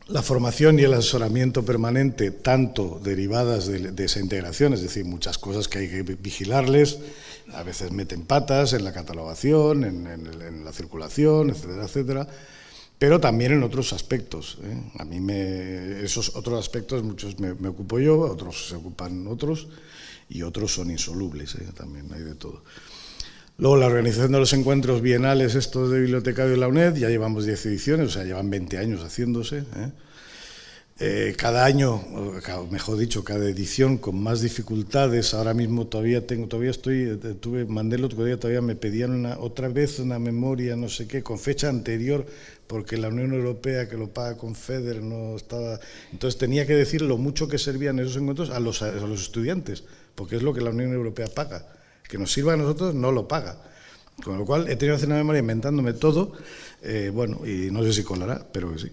Speaker 2: La formación y el asesoramiento permanente, tanto derivadas de esa integración, es decir, muchas cosas que hay que vigilarles, a veces meten patas en la catalogación, en la circulación, etcétera, etcétera, pero también en otros aspectos. A mí esos otros aspectos, muchos me ocupo yo, otros se ocupan otros, y otros son insolubles, también hay de todo. Luego, la organización de los encuentros bienales estos de bibliotecario de la UNED, ya llevamos 10 ediciones, o sea, llevan 20 años haciéndose. Cada año, mejor dicho, cada edición con más dificultades. Ahora mismo mandé el otro día, todavía me pedían otra vez una memoria, no sé qué, con fecha anterior, porque la Unión Europea, que lo paga con FEDER, no estaba. Entonces tenía que decir lo mucho que servían esos encuentros a los estudiantes, porque es lo que la Unión Europea paga. Que nos sirva a nosotros no lo paga. Con lo cual he tenido que hacer una memoria inventándome todo, bueno, y no sé si colará, pero que sí.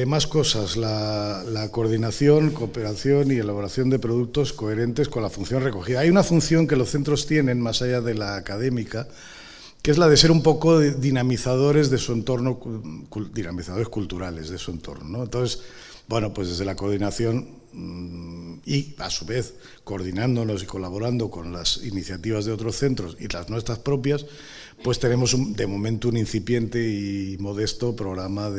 Speaker 2: Más cosas, la coordinación, cooperación y elaboración de productos coherentes con la función recogida. Hay una función que los centros tienen, más allá de la académica, que es la de ser un poco dinamizadores de su entorno, dinamizadores culturales de su entorno, ¿no? Entonces, bueno, pues desde la coordinación y, a su vez, coordinándonos y colaborando con las iniciativas de otros centros y las nuestras propias, pues tenemos de momento un incipiente y modesto programa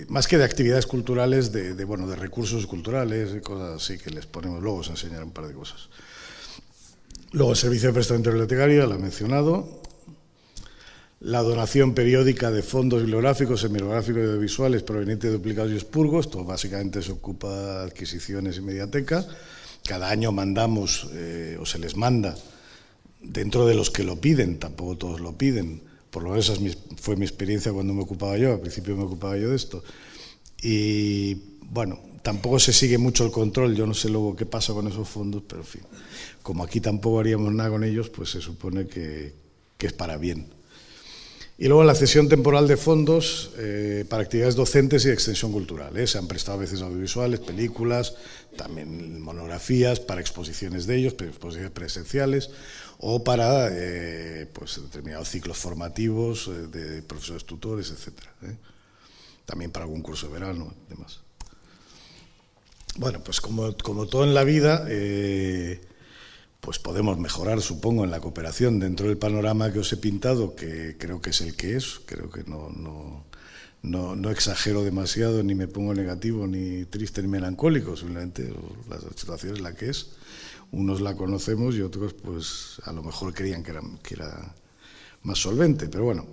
Speaker 2: más que de actividades culturales, de recursos culturales y cosas así que les ponemos. Luego os enseñaré un par de cosas. Luego el servicio de prestamiento bibliotecario, ya lo he mencionado. La donación periódica de fondos bibliográficos, semibibliográficos y audiovisuales provenientes de duplicados y expurgos. Esto básicamente se ocupa de adquisiciones y mediateca. Cada año mandamos, o se les manda, dentro de los que lo piden, tampoco todos lo piden, por lo menos esa fue mi experiencia cuando me ocupaba yo, al principio me ocupaba yo de esto. Y bueno, tampoco se sigue mucho el control, yo no sé luego qué pasa con esos fondos, pero en fin, como aquí tampoco haríamos nada con ellos, pues se supone que es para bien. Y luego la cesión temporal de fondos para actividades docentes y de extensión cultural. Se han prestado a veces audiovisuales, películas, también monografías para exposiciones de ellos, exposiciones presenciales, o para pues determinados ciclos formativos de profesores tutores, etc. También para algún curso de verano y demás. Bueno, pues como todo en la vida, pues podemos mejorar, supongo, en la cooperación dentro del panorama que os he pintado, que creo que es el que es. Creo que no exagero demasiado, ni me pongo negativo, ni triste, ni melancólico. Simplemente la situación es la que es. Unos la conocemos y otros, pues, a lo mejor creían que era más solvente. Pero bueno,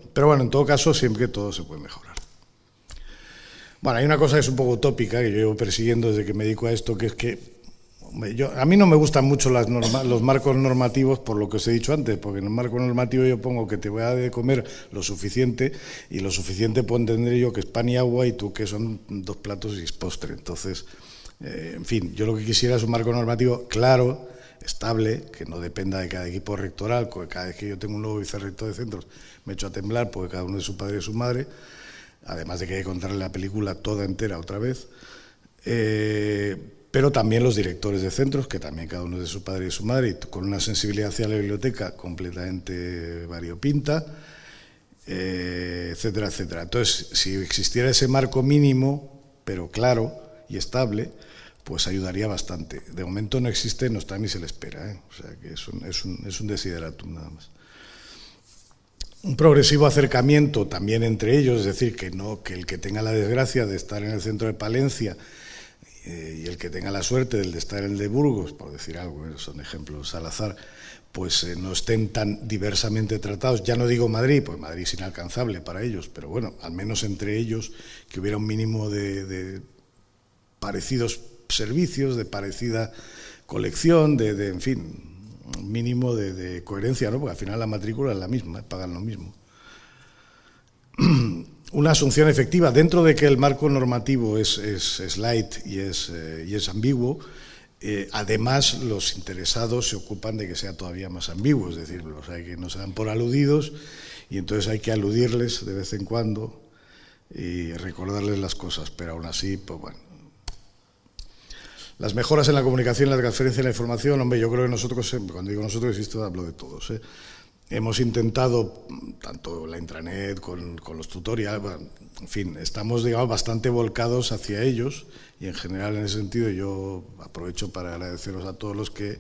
Speaker 2: en todo caso, siempre todo se puede mejorar. Bueno, hay una cosa que es un poco utópica, que yo llevo persiguiendo desde que me dedico a esto, que es que a mí no me gustan mucho los marcos normativos, por lo que os he dicho antes, porque en el marco normativo yo pongo que te voy a dar de comer lo suficiente, y lo suficiente puedo entender yo que es pan y agua, y tú que son 2 platos y es postre. Entonces, en fin, yo lo que quisiera es un marco normativo claro, estable, que no dependa de cada equipo rectoral, porque cada vez que yo tengo un nuevo vicerrector de centros me echo a temblar, porque cada uno es su padre y su madre, además de que hay que contarle la película toda entera otra vez. Pero también los directores de centros, que también cada uno es de su padre y su madre, y con una sensibilidad hacia la biblioteca completamente variopinta, etcétera, etcétera. Entonces, si existiera ese marco mínimo, pero claro y estable, pues ayudaría bastante. De momento no existe, no está ni se le espera, o sea que es un desideratum nada más. Un progresivo acercamiento también entre ellos, es decir, que el que tenga la desgracia de estar en el centro de Palencia y el que tenga la suerte del de estar en el de Burgos, por decir algo, son ejemplos al azar, pues no estén tan diversamente tratados. Ya no digo Madrid, pues Madrid es inalcanzable para ellos, pero bueno, al menos entre ellos que hubiera un mínimo de parecidos servicios, de parecida colección, en fin, un mínimo de coherencia, ¿no? Porque al final la matrícula es la misma, pagan lo mismo. Una asunción efectiva, dentro de que el marco normativo es light y es ambiguo, además los interesados se ocupan de que sea todavía más ambiguo, es decir, que no se dan por aludidos, y entonces hay que aludirles de vez en cuando y recordarles las cosas, pero aún así, pues bueno. Las mejoras en la comunicación, la transferencia de la información, hombre, yo creo que nosotros, cuando digo nosotros, hablo de todos, hemos intentado, tanto la intranet con los tutoriales, bueno, en fin, estamos, digamos, bastante volcados hacia ellos, y en general, en ese sentido, yo aprovecho para agradeceros a todos los que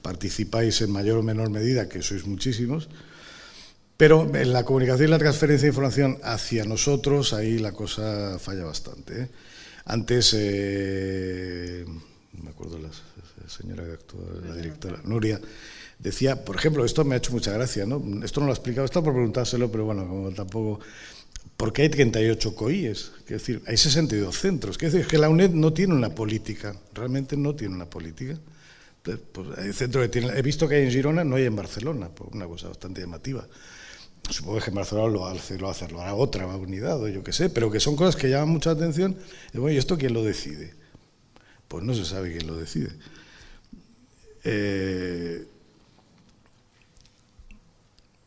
Speaker 2: participáis en mayor o menor medida, que sois muchísimos, pero en la comunicación y la transferencia de información hacia nosotros, ahí la cosa falla bastante, Antes, me acuerdo la señora que actuó, la directora, Nuria, decía, por ejemplo, esto me ha hecho mucha gracia, ¿no? Esto no lo ha explicado, está por preguntárselo, pero bueno, como tampoco... Porque hay 38 COIES, es decir, hay 62 centros, es decir, que la UNED no tiene una política, realmente no tiene una política. Entonces, pues hay centros que tienen, he visto que hay en Girona, no hay en Barcelona, por una cosa bastante llamativa. Supongo que en Barcelona lo hará otra unidad, o yo qué sé, pero que son cosas que llaman mucha atención. Y bueno, ¿y esto quién lo decide? Pues no se sabe quién lo decide.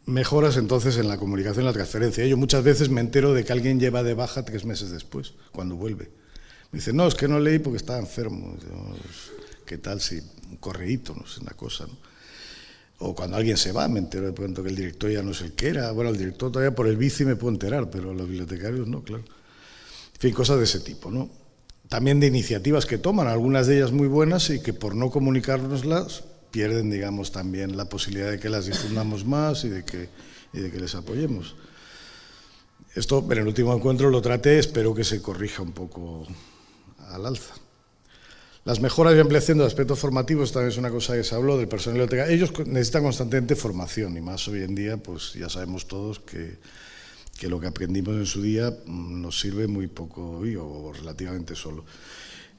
Speaker 2: mejoras entonces en la comunicación y la transferencia. Yo muchas veces me entero de que alguien lleva de baja 3 meses después, cuando vuelve. Me dice, no, es que no leí porque estaba enfermo. ¿Qué tal si un correíto, no sé, una cosa, ¿no? O cuando alguien se va, me entero de pronto que el director ya no es el que era. Bueno, el director todavía por el bici me puedo enterar, pero los bibliotecarios no, claro. En fin, cosas de ese tipo, ¿no? También de iniciativas que toman, algunas de ellas muy buenas y que por no comunicárnoslas pierden, digamos, también la posibilidad de que las difundamos más y de que les apoyemos. Esto en el último encuentro lo traté, espero que se corrija un poco al alza. Las mejoras y ampliación de aspectos formativos también es una cosa que se habló del personal bibliotecario. Ellos necesitan constantemente formación y más hoy en día, pues ya sabemos todos que lo que aprendimos en su día nos sirve muy poco o relativamente solo.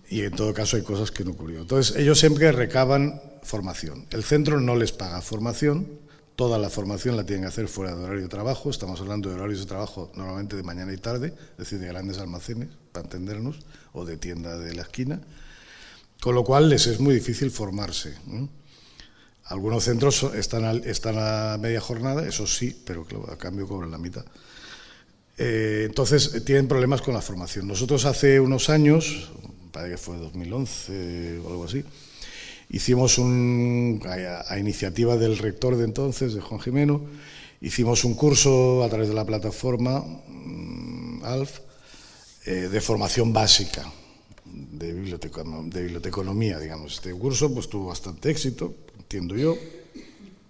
Speaker 2: Y en todo caso hay cosas que no ocurrieron. Entonces ellos siempre recaban formación. El centro no les paga formación, toda la formación la tienen que hacer fuera de horario de trabajo. Estamos hablando de horarios de trabajo normalmente de mañana y tarde, es decir, de grandes almacenes, para entendernos, o de tienda de la esquina. Con lo cual les es muy difícil formarse. Algunos centros están a media jornada, eso sí, pero claro, a cambio cobran la mitad. Entonces tienen problemas con la formación. Nosotros hace unos años, parece que fue 2011 o algo así, hicimos a iniciativa del rector de entonces, de Juan Jimeno, hicimos un curso a través de la plataforma ALF de formación básica. De biblioteconomía, digamos. Este curso pues tuvo bastante éxito, entiendo yo.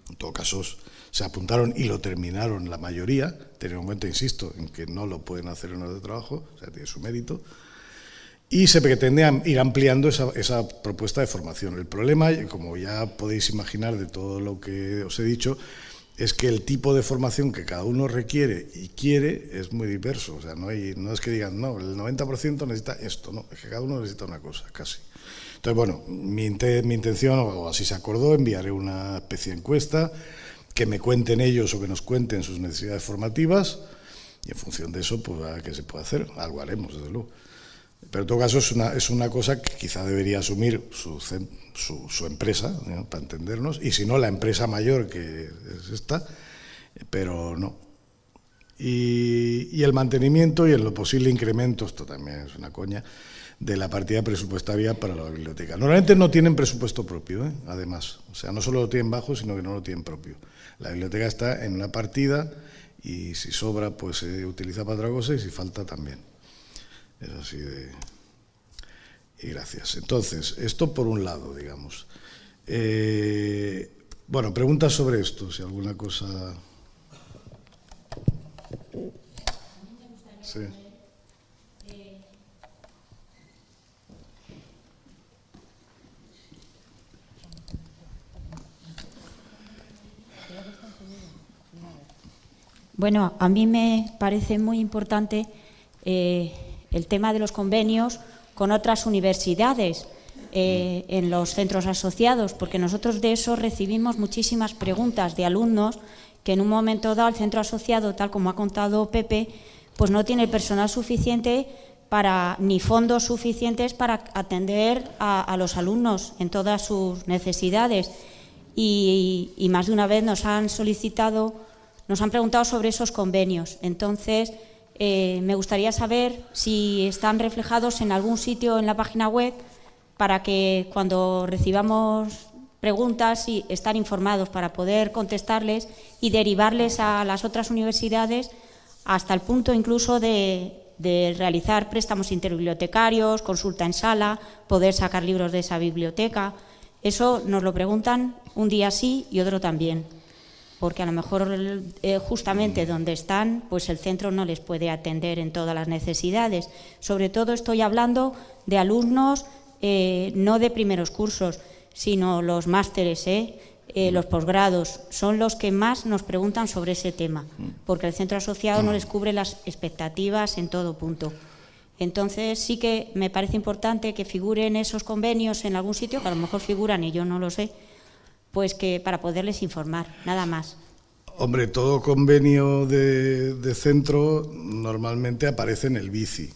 Speaker 2: En todo caso, se apuntaron y lo terminaron la mayoría, teniendo en cuenta, insisto, en que no lo pueden hacer en horas de trabajo, o sea, tiene su mérito. Y se pretende ir ampliando esa propuesta de formación. El problema, como ya podéis imaginar de todo lo que os he dicho, es que el tipo de formación que cada uno requiere y quiere es muy diverso. O sea, no es que digan, no, el 90% necesita esto, no, es que cada uno necesita una cosa, casi. Entonces, bueno, mi intención, o así se acordó, enviaré una especie de encuesta, que me cuenten ellos o que nos cuenten sus necesidades formativas, y en función de eso, pues a ver qué se puede hacer, algo haremos, desde luego. Pero en todo caso es una cosa que quizá debería asumir su empresa, ¿no?, para entendernos, y si no, la empresa mayor, que es esta, pero no. Y el mantenimiento y en lo posible incremento, esto también es una coña, de la partida presupuestaria para la biblioteca. Normalmente no tienen presupuesto propio, además. O sea, no solo lo tienen bajo, sino que no lo tienen propio. La biblioteca está en una partida y si sobra, pues se utiliza para otra cosa y si falta también. Es así de... Y gracias. Entonces, esto por un lado, digamos. Bueno, preguntas sobre esto, si alguna cosa... Sí.
Speaker 3: Bueno, a mí me parece muy importante el tema de los convenios con otras universidades en los centros asociados, porque nosotros de eso recibimos muchísimas preguntas de alumnos que en un momento dado el centro asociado, tal como ha contado Pepe, pues no tiene el personal suficiente ni fondos suficientes para atender a los alumnos en todas sus necesidades. Y más de una vez nos han preguntado sobre esos convenios. Entonces, me gustaría saber si están reflejados en algún sitio en la página web para que cuando recibamos preguntas estar informados para poder contestarles y derivarles a las otras universidades hasta el punto incluso de realizar préstamos interbibliotecarios, consulta en sala, poder sacar libros de esa biblioteca. Eso nos lo preguntan un día sí y otro también, porque a lo mejor justamente donde están, pues el centro no les puede atender en todas las necesidades. Sobre todo estoy hablando de alumnos no de primeros cursos, sino los másteres, los posgrados, son los que más nos preguntan sobre ese tema, porque el centro asociado no les cubre las expectativas en todo punto. Entonces sí que me parece importante que figuren esos convenios en algún sitio, que a lo mejor figuran y yo no lo sé, pues que para poderles informar, nada más.
Speaker 2: Hombre, todo convenio de centro normalmente aparece en el BICI.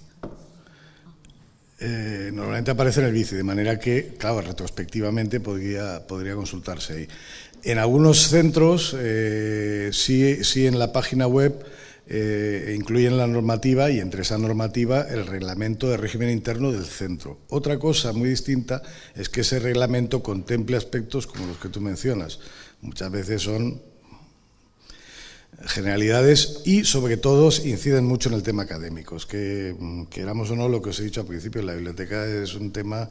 Speaker 2: De manera que, claro, retrospectivamente podría consultarse ahí. En algunos centros sí en la página web incluyen la normativa y entre esa normativa el reglamento de régimen interno del centro. Otra cosa muy distinta es que ese reglamento contemple aspectos como los que tú mencionas. Muchas veces son generalidades y sobre todo inciden mucho en el tema académico. Es que, queramos o no, lo que os he dicho al principio, la biblioteca es un tema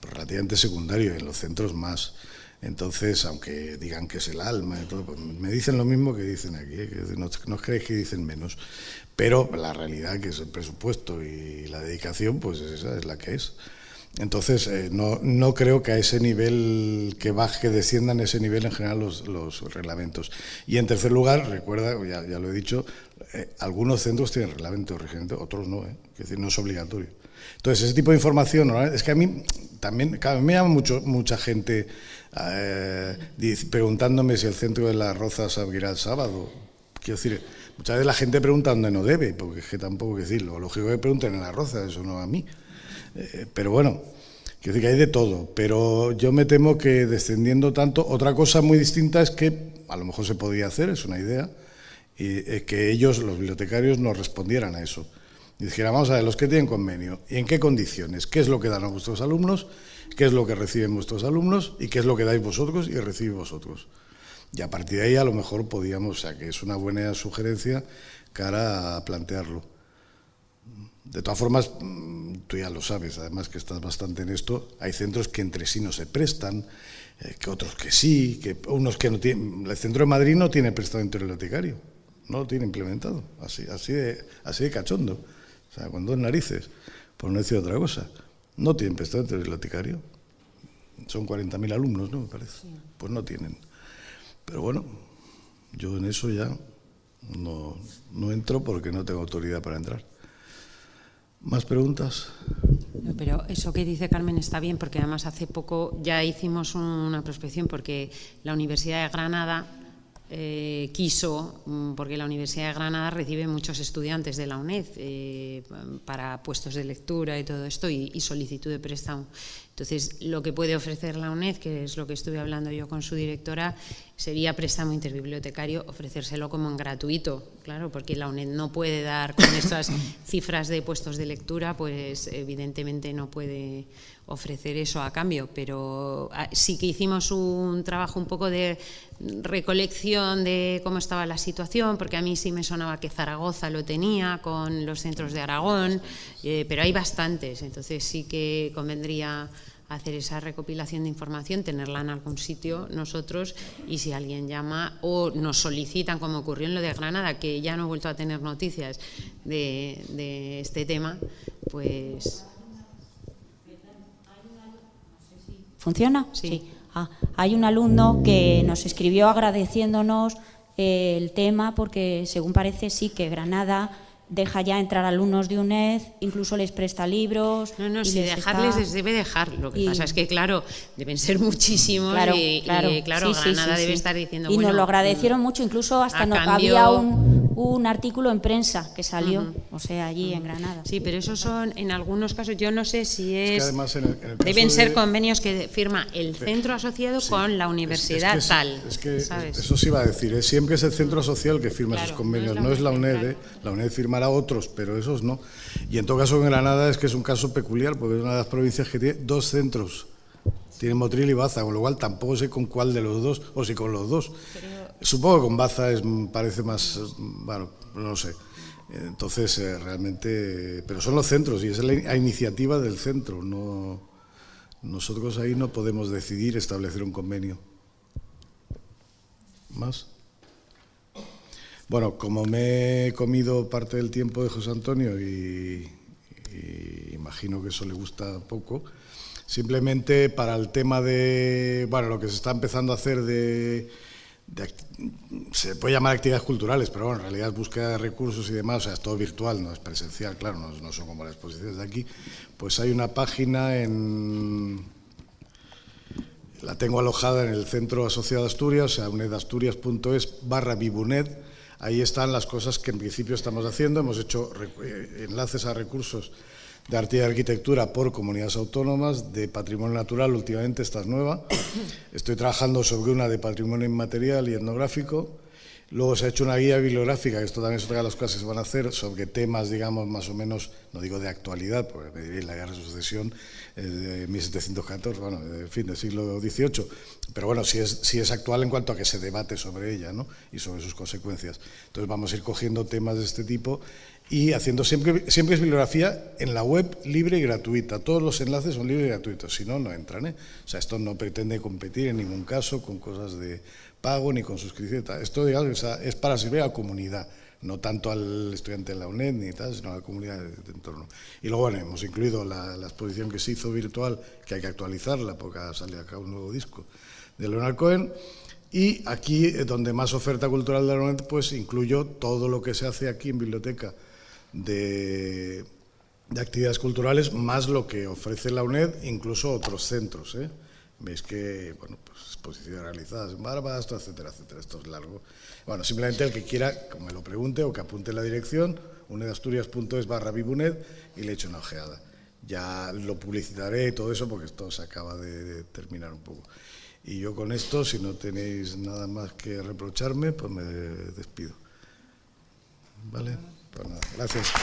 Speaker 2: relativamente secundario, en los centros más. Entonces, aunque digan que es el alma y todo, pues me dicen lo mismo que dicen aquí, que no os creéis que dicen menos. Pero la realidad, que es el presupuesto y la dedicación, pues esa es la que es. Entonces, no creo que a ese nivel, que desciendan ese nivel en general los reglamentos. Y en tercer lugar, recuerda, ya lo he dicho, algunos centros tienen reglamento regente, otros no, es decir, no es obligatorio. Entonces, ese tipo de información, ¿no? Es que a mí también, me llama mucha gente preguntándome si el centro de las Rozas abrirá el sábado. Quiero decir, muchas veces la gente pregunta dónde no debe, porque es que tampoco hay que decirlo. Lo lógico que pregunten en las Rozas, eso no a mí. Pero bueno, quiero decir que hay de todo. Pero yo me temo que descendiendo tanto, otra cosa muy distinta es que a lo mejor se podía hacer, es una idea, y que ellos, los bibliotecarios, nos respondieran a eso. Y dijera, vamos a ver, los que tienen convenio, ¿y en qué condiciones? ¿Qué es lo que dan a vuestros alumnos? ¿Qué es lo que reciben vuestros alumnos? ¿Y qué es lo que dais vosotros y recibís vosotros? Y a partir de ahí a lo mejor podíamos, o sea, que es una buena sugerencia cara a plantearlo. De todas formas, tú ya lo sabes, además que estás bastante en esto, hay centros que entre sí no se prestan, que otros que sí, que unos que no tienen. El centro de Madrid no tiene prestamiento bibliotecario, no lo tiene implementado, así de cachondo. O sea, con dos narices, por no decir otra cosa. No tienen prestamiento bibliotecario. Son 40.000 alumnos, ¿no? Me parece. Sí. Pues no tienen. Pero bueno, yo en eso ya no entro porque no tengo autoridad para entrar. ¿Más preguntas?
Speaker 1: No, pero eso que dice Carmen está bien, porque además hace poco ya hicimos una prospección porque la Universidad de Granada quiso, porque la Universidad de Granada recibe muchos estudiantes de la UNED para puestos de lectura y todo esto y solicitud de préstamo. Entonces, lo que puede ofrecer la UNED, que es lo que estuve hablando yo con su directora, sería préstamo interbibliotecario, ofrecérselo como en gratuito, claro, porque la UNED no puede dar con estas cifras de puestos de lectura, pues evidentemente no puede ofrecer eso a cambio, pero sí que hicimos un trabajo un poco de recolección de cómo estaba la situación, porque a mí sí me sonaba que Zaragoza lo tenía con los centros de Aragón, pero hay bastantes, entonces sí que convendría hacer esa recopilación de información, tenerla en algún sitio nosotros, y si alguien llama o nos solicitan, como ocurrió en lo de Granada, que ya no he vuelto a tener noticias de este tema, pues...
Speaker 3: ¿Funciona? Sí. Hay un alumno que nos escribió agradeciéndonos el tema porque, según parece, sí que Granada deja ya entrar alumnos de UNED, incluso les presta libros.
Speaker 1: No, si dejarles les debe dejar. Lo que pasa es que, claro, deben ser muchísimos y Granada debe estar diciendo...
Speaker 3: Y nos lo agradecieron mucho, incluso hasta había un artículo en prensa que salió, o sea, allí en Granada.
Speaker 1: Sí, pero esos son, en algunos casos, yo no sé si es...
Speaker 2: que además en el caso
Speaker 1: deben ser convenios que firma el centro asociado con la universidad tal. ¿sabes?
Speaker 2: Eso sí iba a decir, siempre es el centro asociado el que firma esos convenios, no es la UNED, La UNED firmará otros, pero esos no. Y en todo caso en Granada es que es un caso peculiar, porque es una de las provincias que tiene dos centros. Tiene Motril y Baza, con lo cual tampoco sé con cuál de los dos, o si con los dos. Supongo que con Baza parece más, bueno, no sé. Entonces, realmente, pero son los centros y es la iniciativa del centro. No, nosotros ahí no podemos decidir establecer un convenio. ¿Más? Bueno, como me he comido parte del tiempo de José Antonio y imagino que eso le gusta poco, simplemente para el tema de, bueno, lo que se está empezando a hacer se puede llamar actividades culturales, pero bueno, en realidad es búsqueda de recursos y demás, o sea, es todo virtual, no es presencial, claro, no son como las exposiciones de aquí. Pues hay una página la tengo alojada en el Centro Asociado de Asturias, o sea, unedasturias.es/vibuned. Ahí están las cosas que en principio estamos haciendo. Hemos hecho enlaces a recursos de arte y arquitectura por comunidades autónomas, de patrimonio natural, últimamente esta es nueva. Estoy trabajando sobre una de patrimonio inmaterial y etnográfico. Luego se ha hecho una guía bibliográfica, que esto también es otra de las cosas que se van a hacer, sobre temas, digamos, más o menos, no digo de actualidad, porque me diréis, la guerra de sucesión de 1714, bueno, en fin, del siglo XVIII, pero bueno, sí es actual en cuanto a que se debate sobre ella, ¿no? Y sobre sus consecuencias. Entonces vamos a ir cogiendo temas de este tipo y haciendo siempre es bibliografía en la web libre y gratuita. Todos los enlaces son libres y gratuitos, si no, no entran, ¿eh? O sea, esto no pretende competir en ningún caso con cosas de pago ni con suscripción. Esto, digamos, es para servir a la comunidad, no tanto al estudiante de la UNED ni tal, sino a la comunidad de entorno. Y luego, bueno, hemos incluido la exposición que se hizo virtual, que hay que actualizarla porque ha salido acá un nuevo disco de Leonard Cohen. Y aquí, donde más oferta cultural de la UNED, pues incluyo todo lo que se hace aquí en biblioteca de actividades culturales, más lo que ofrece la UNED, incluso otros centros, ¿eh? Veis que, bueno, pues exposiciones realizadas en Barbastro, etcétera, etcétera. Esto es largo. Bueno, simplemente el que quiera, que me lo pregunte o que apunte la dirección, unedasturias.es/vivuned, y le echo una ojeada. Ya lo publicitaré y todo eso, porque esto se acaba de terminar un poco. Y yo con esto, si no tenéis nada más que reprocharme, pues me despido. ¿Vale? Pues nada, gracias.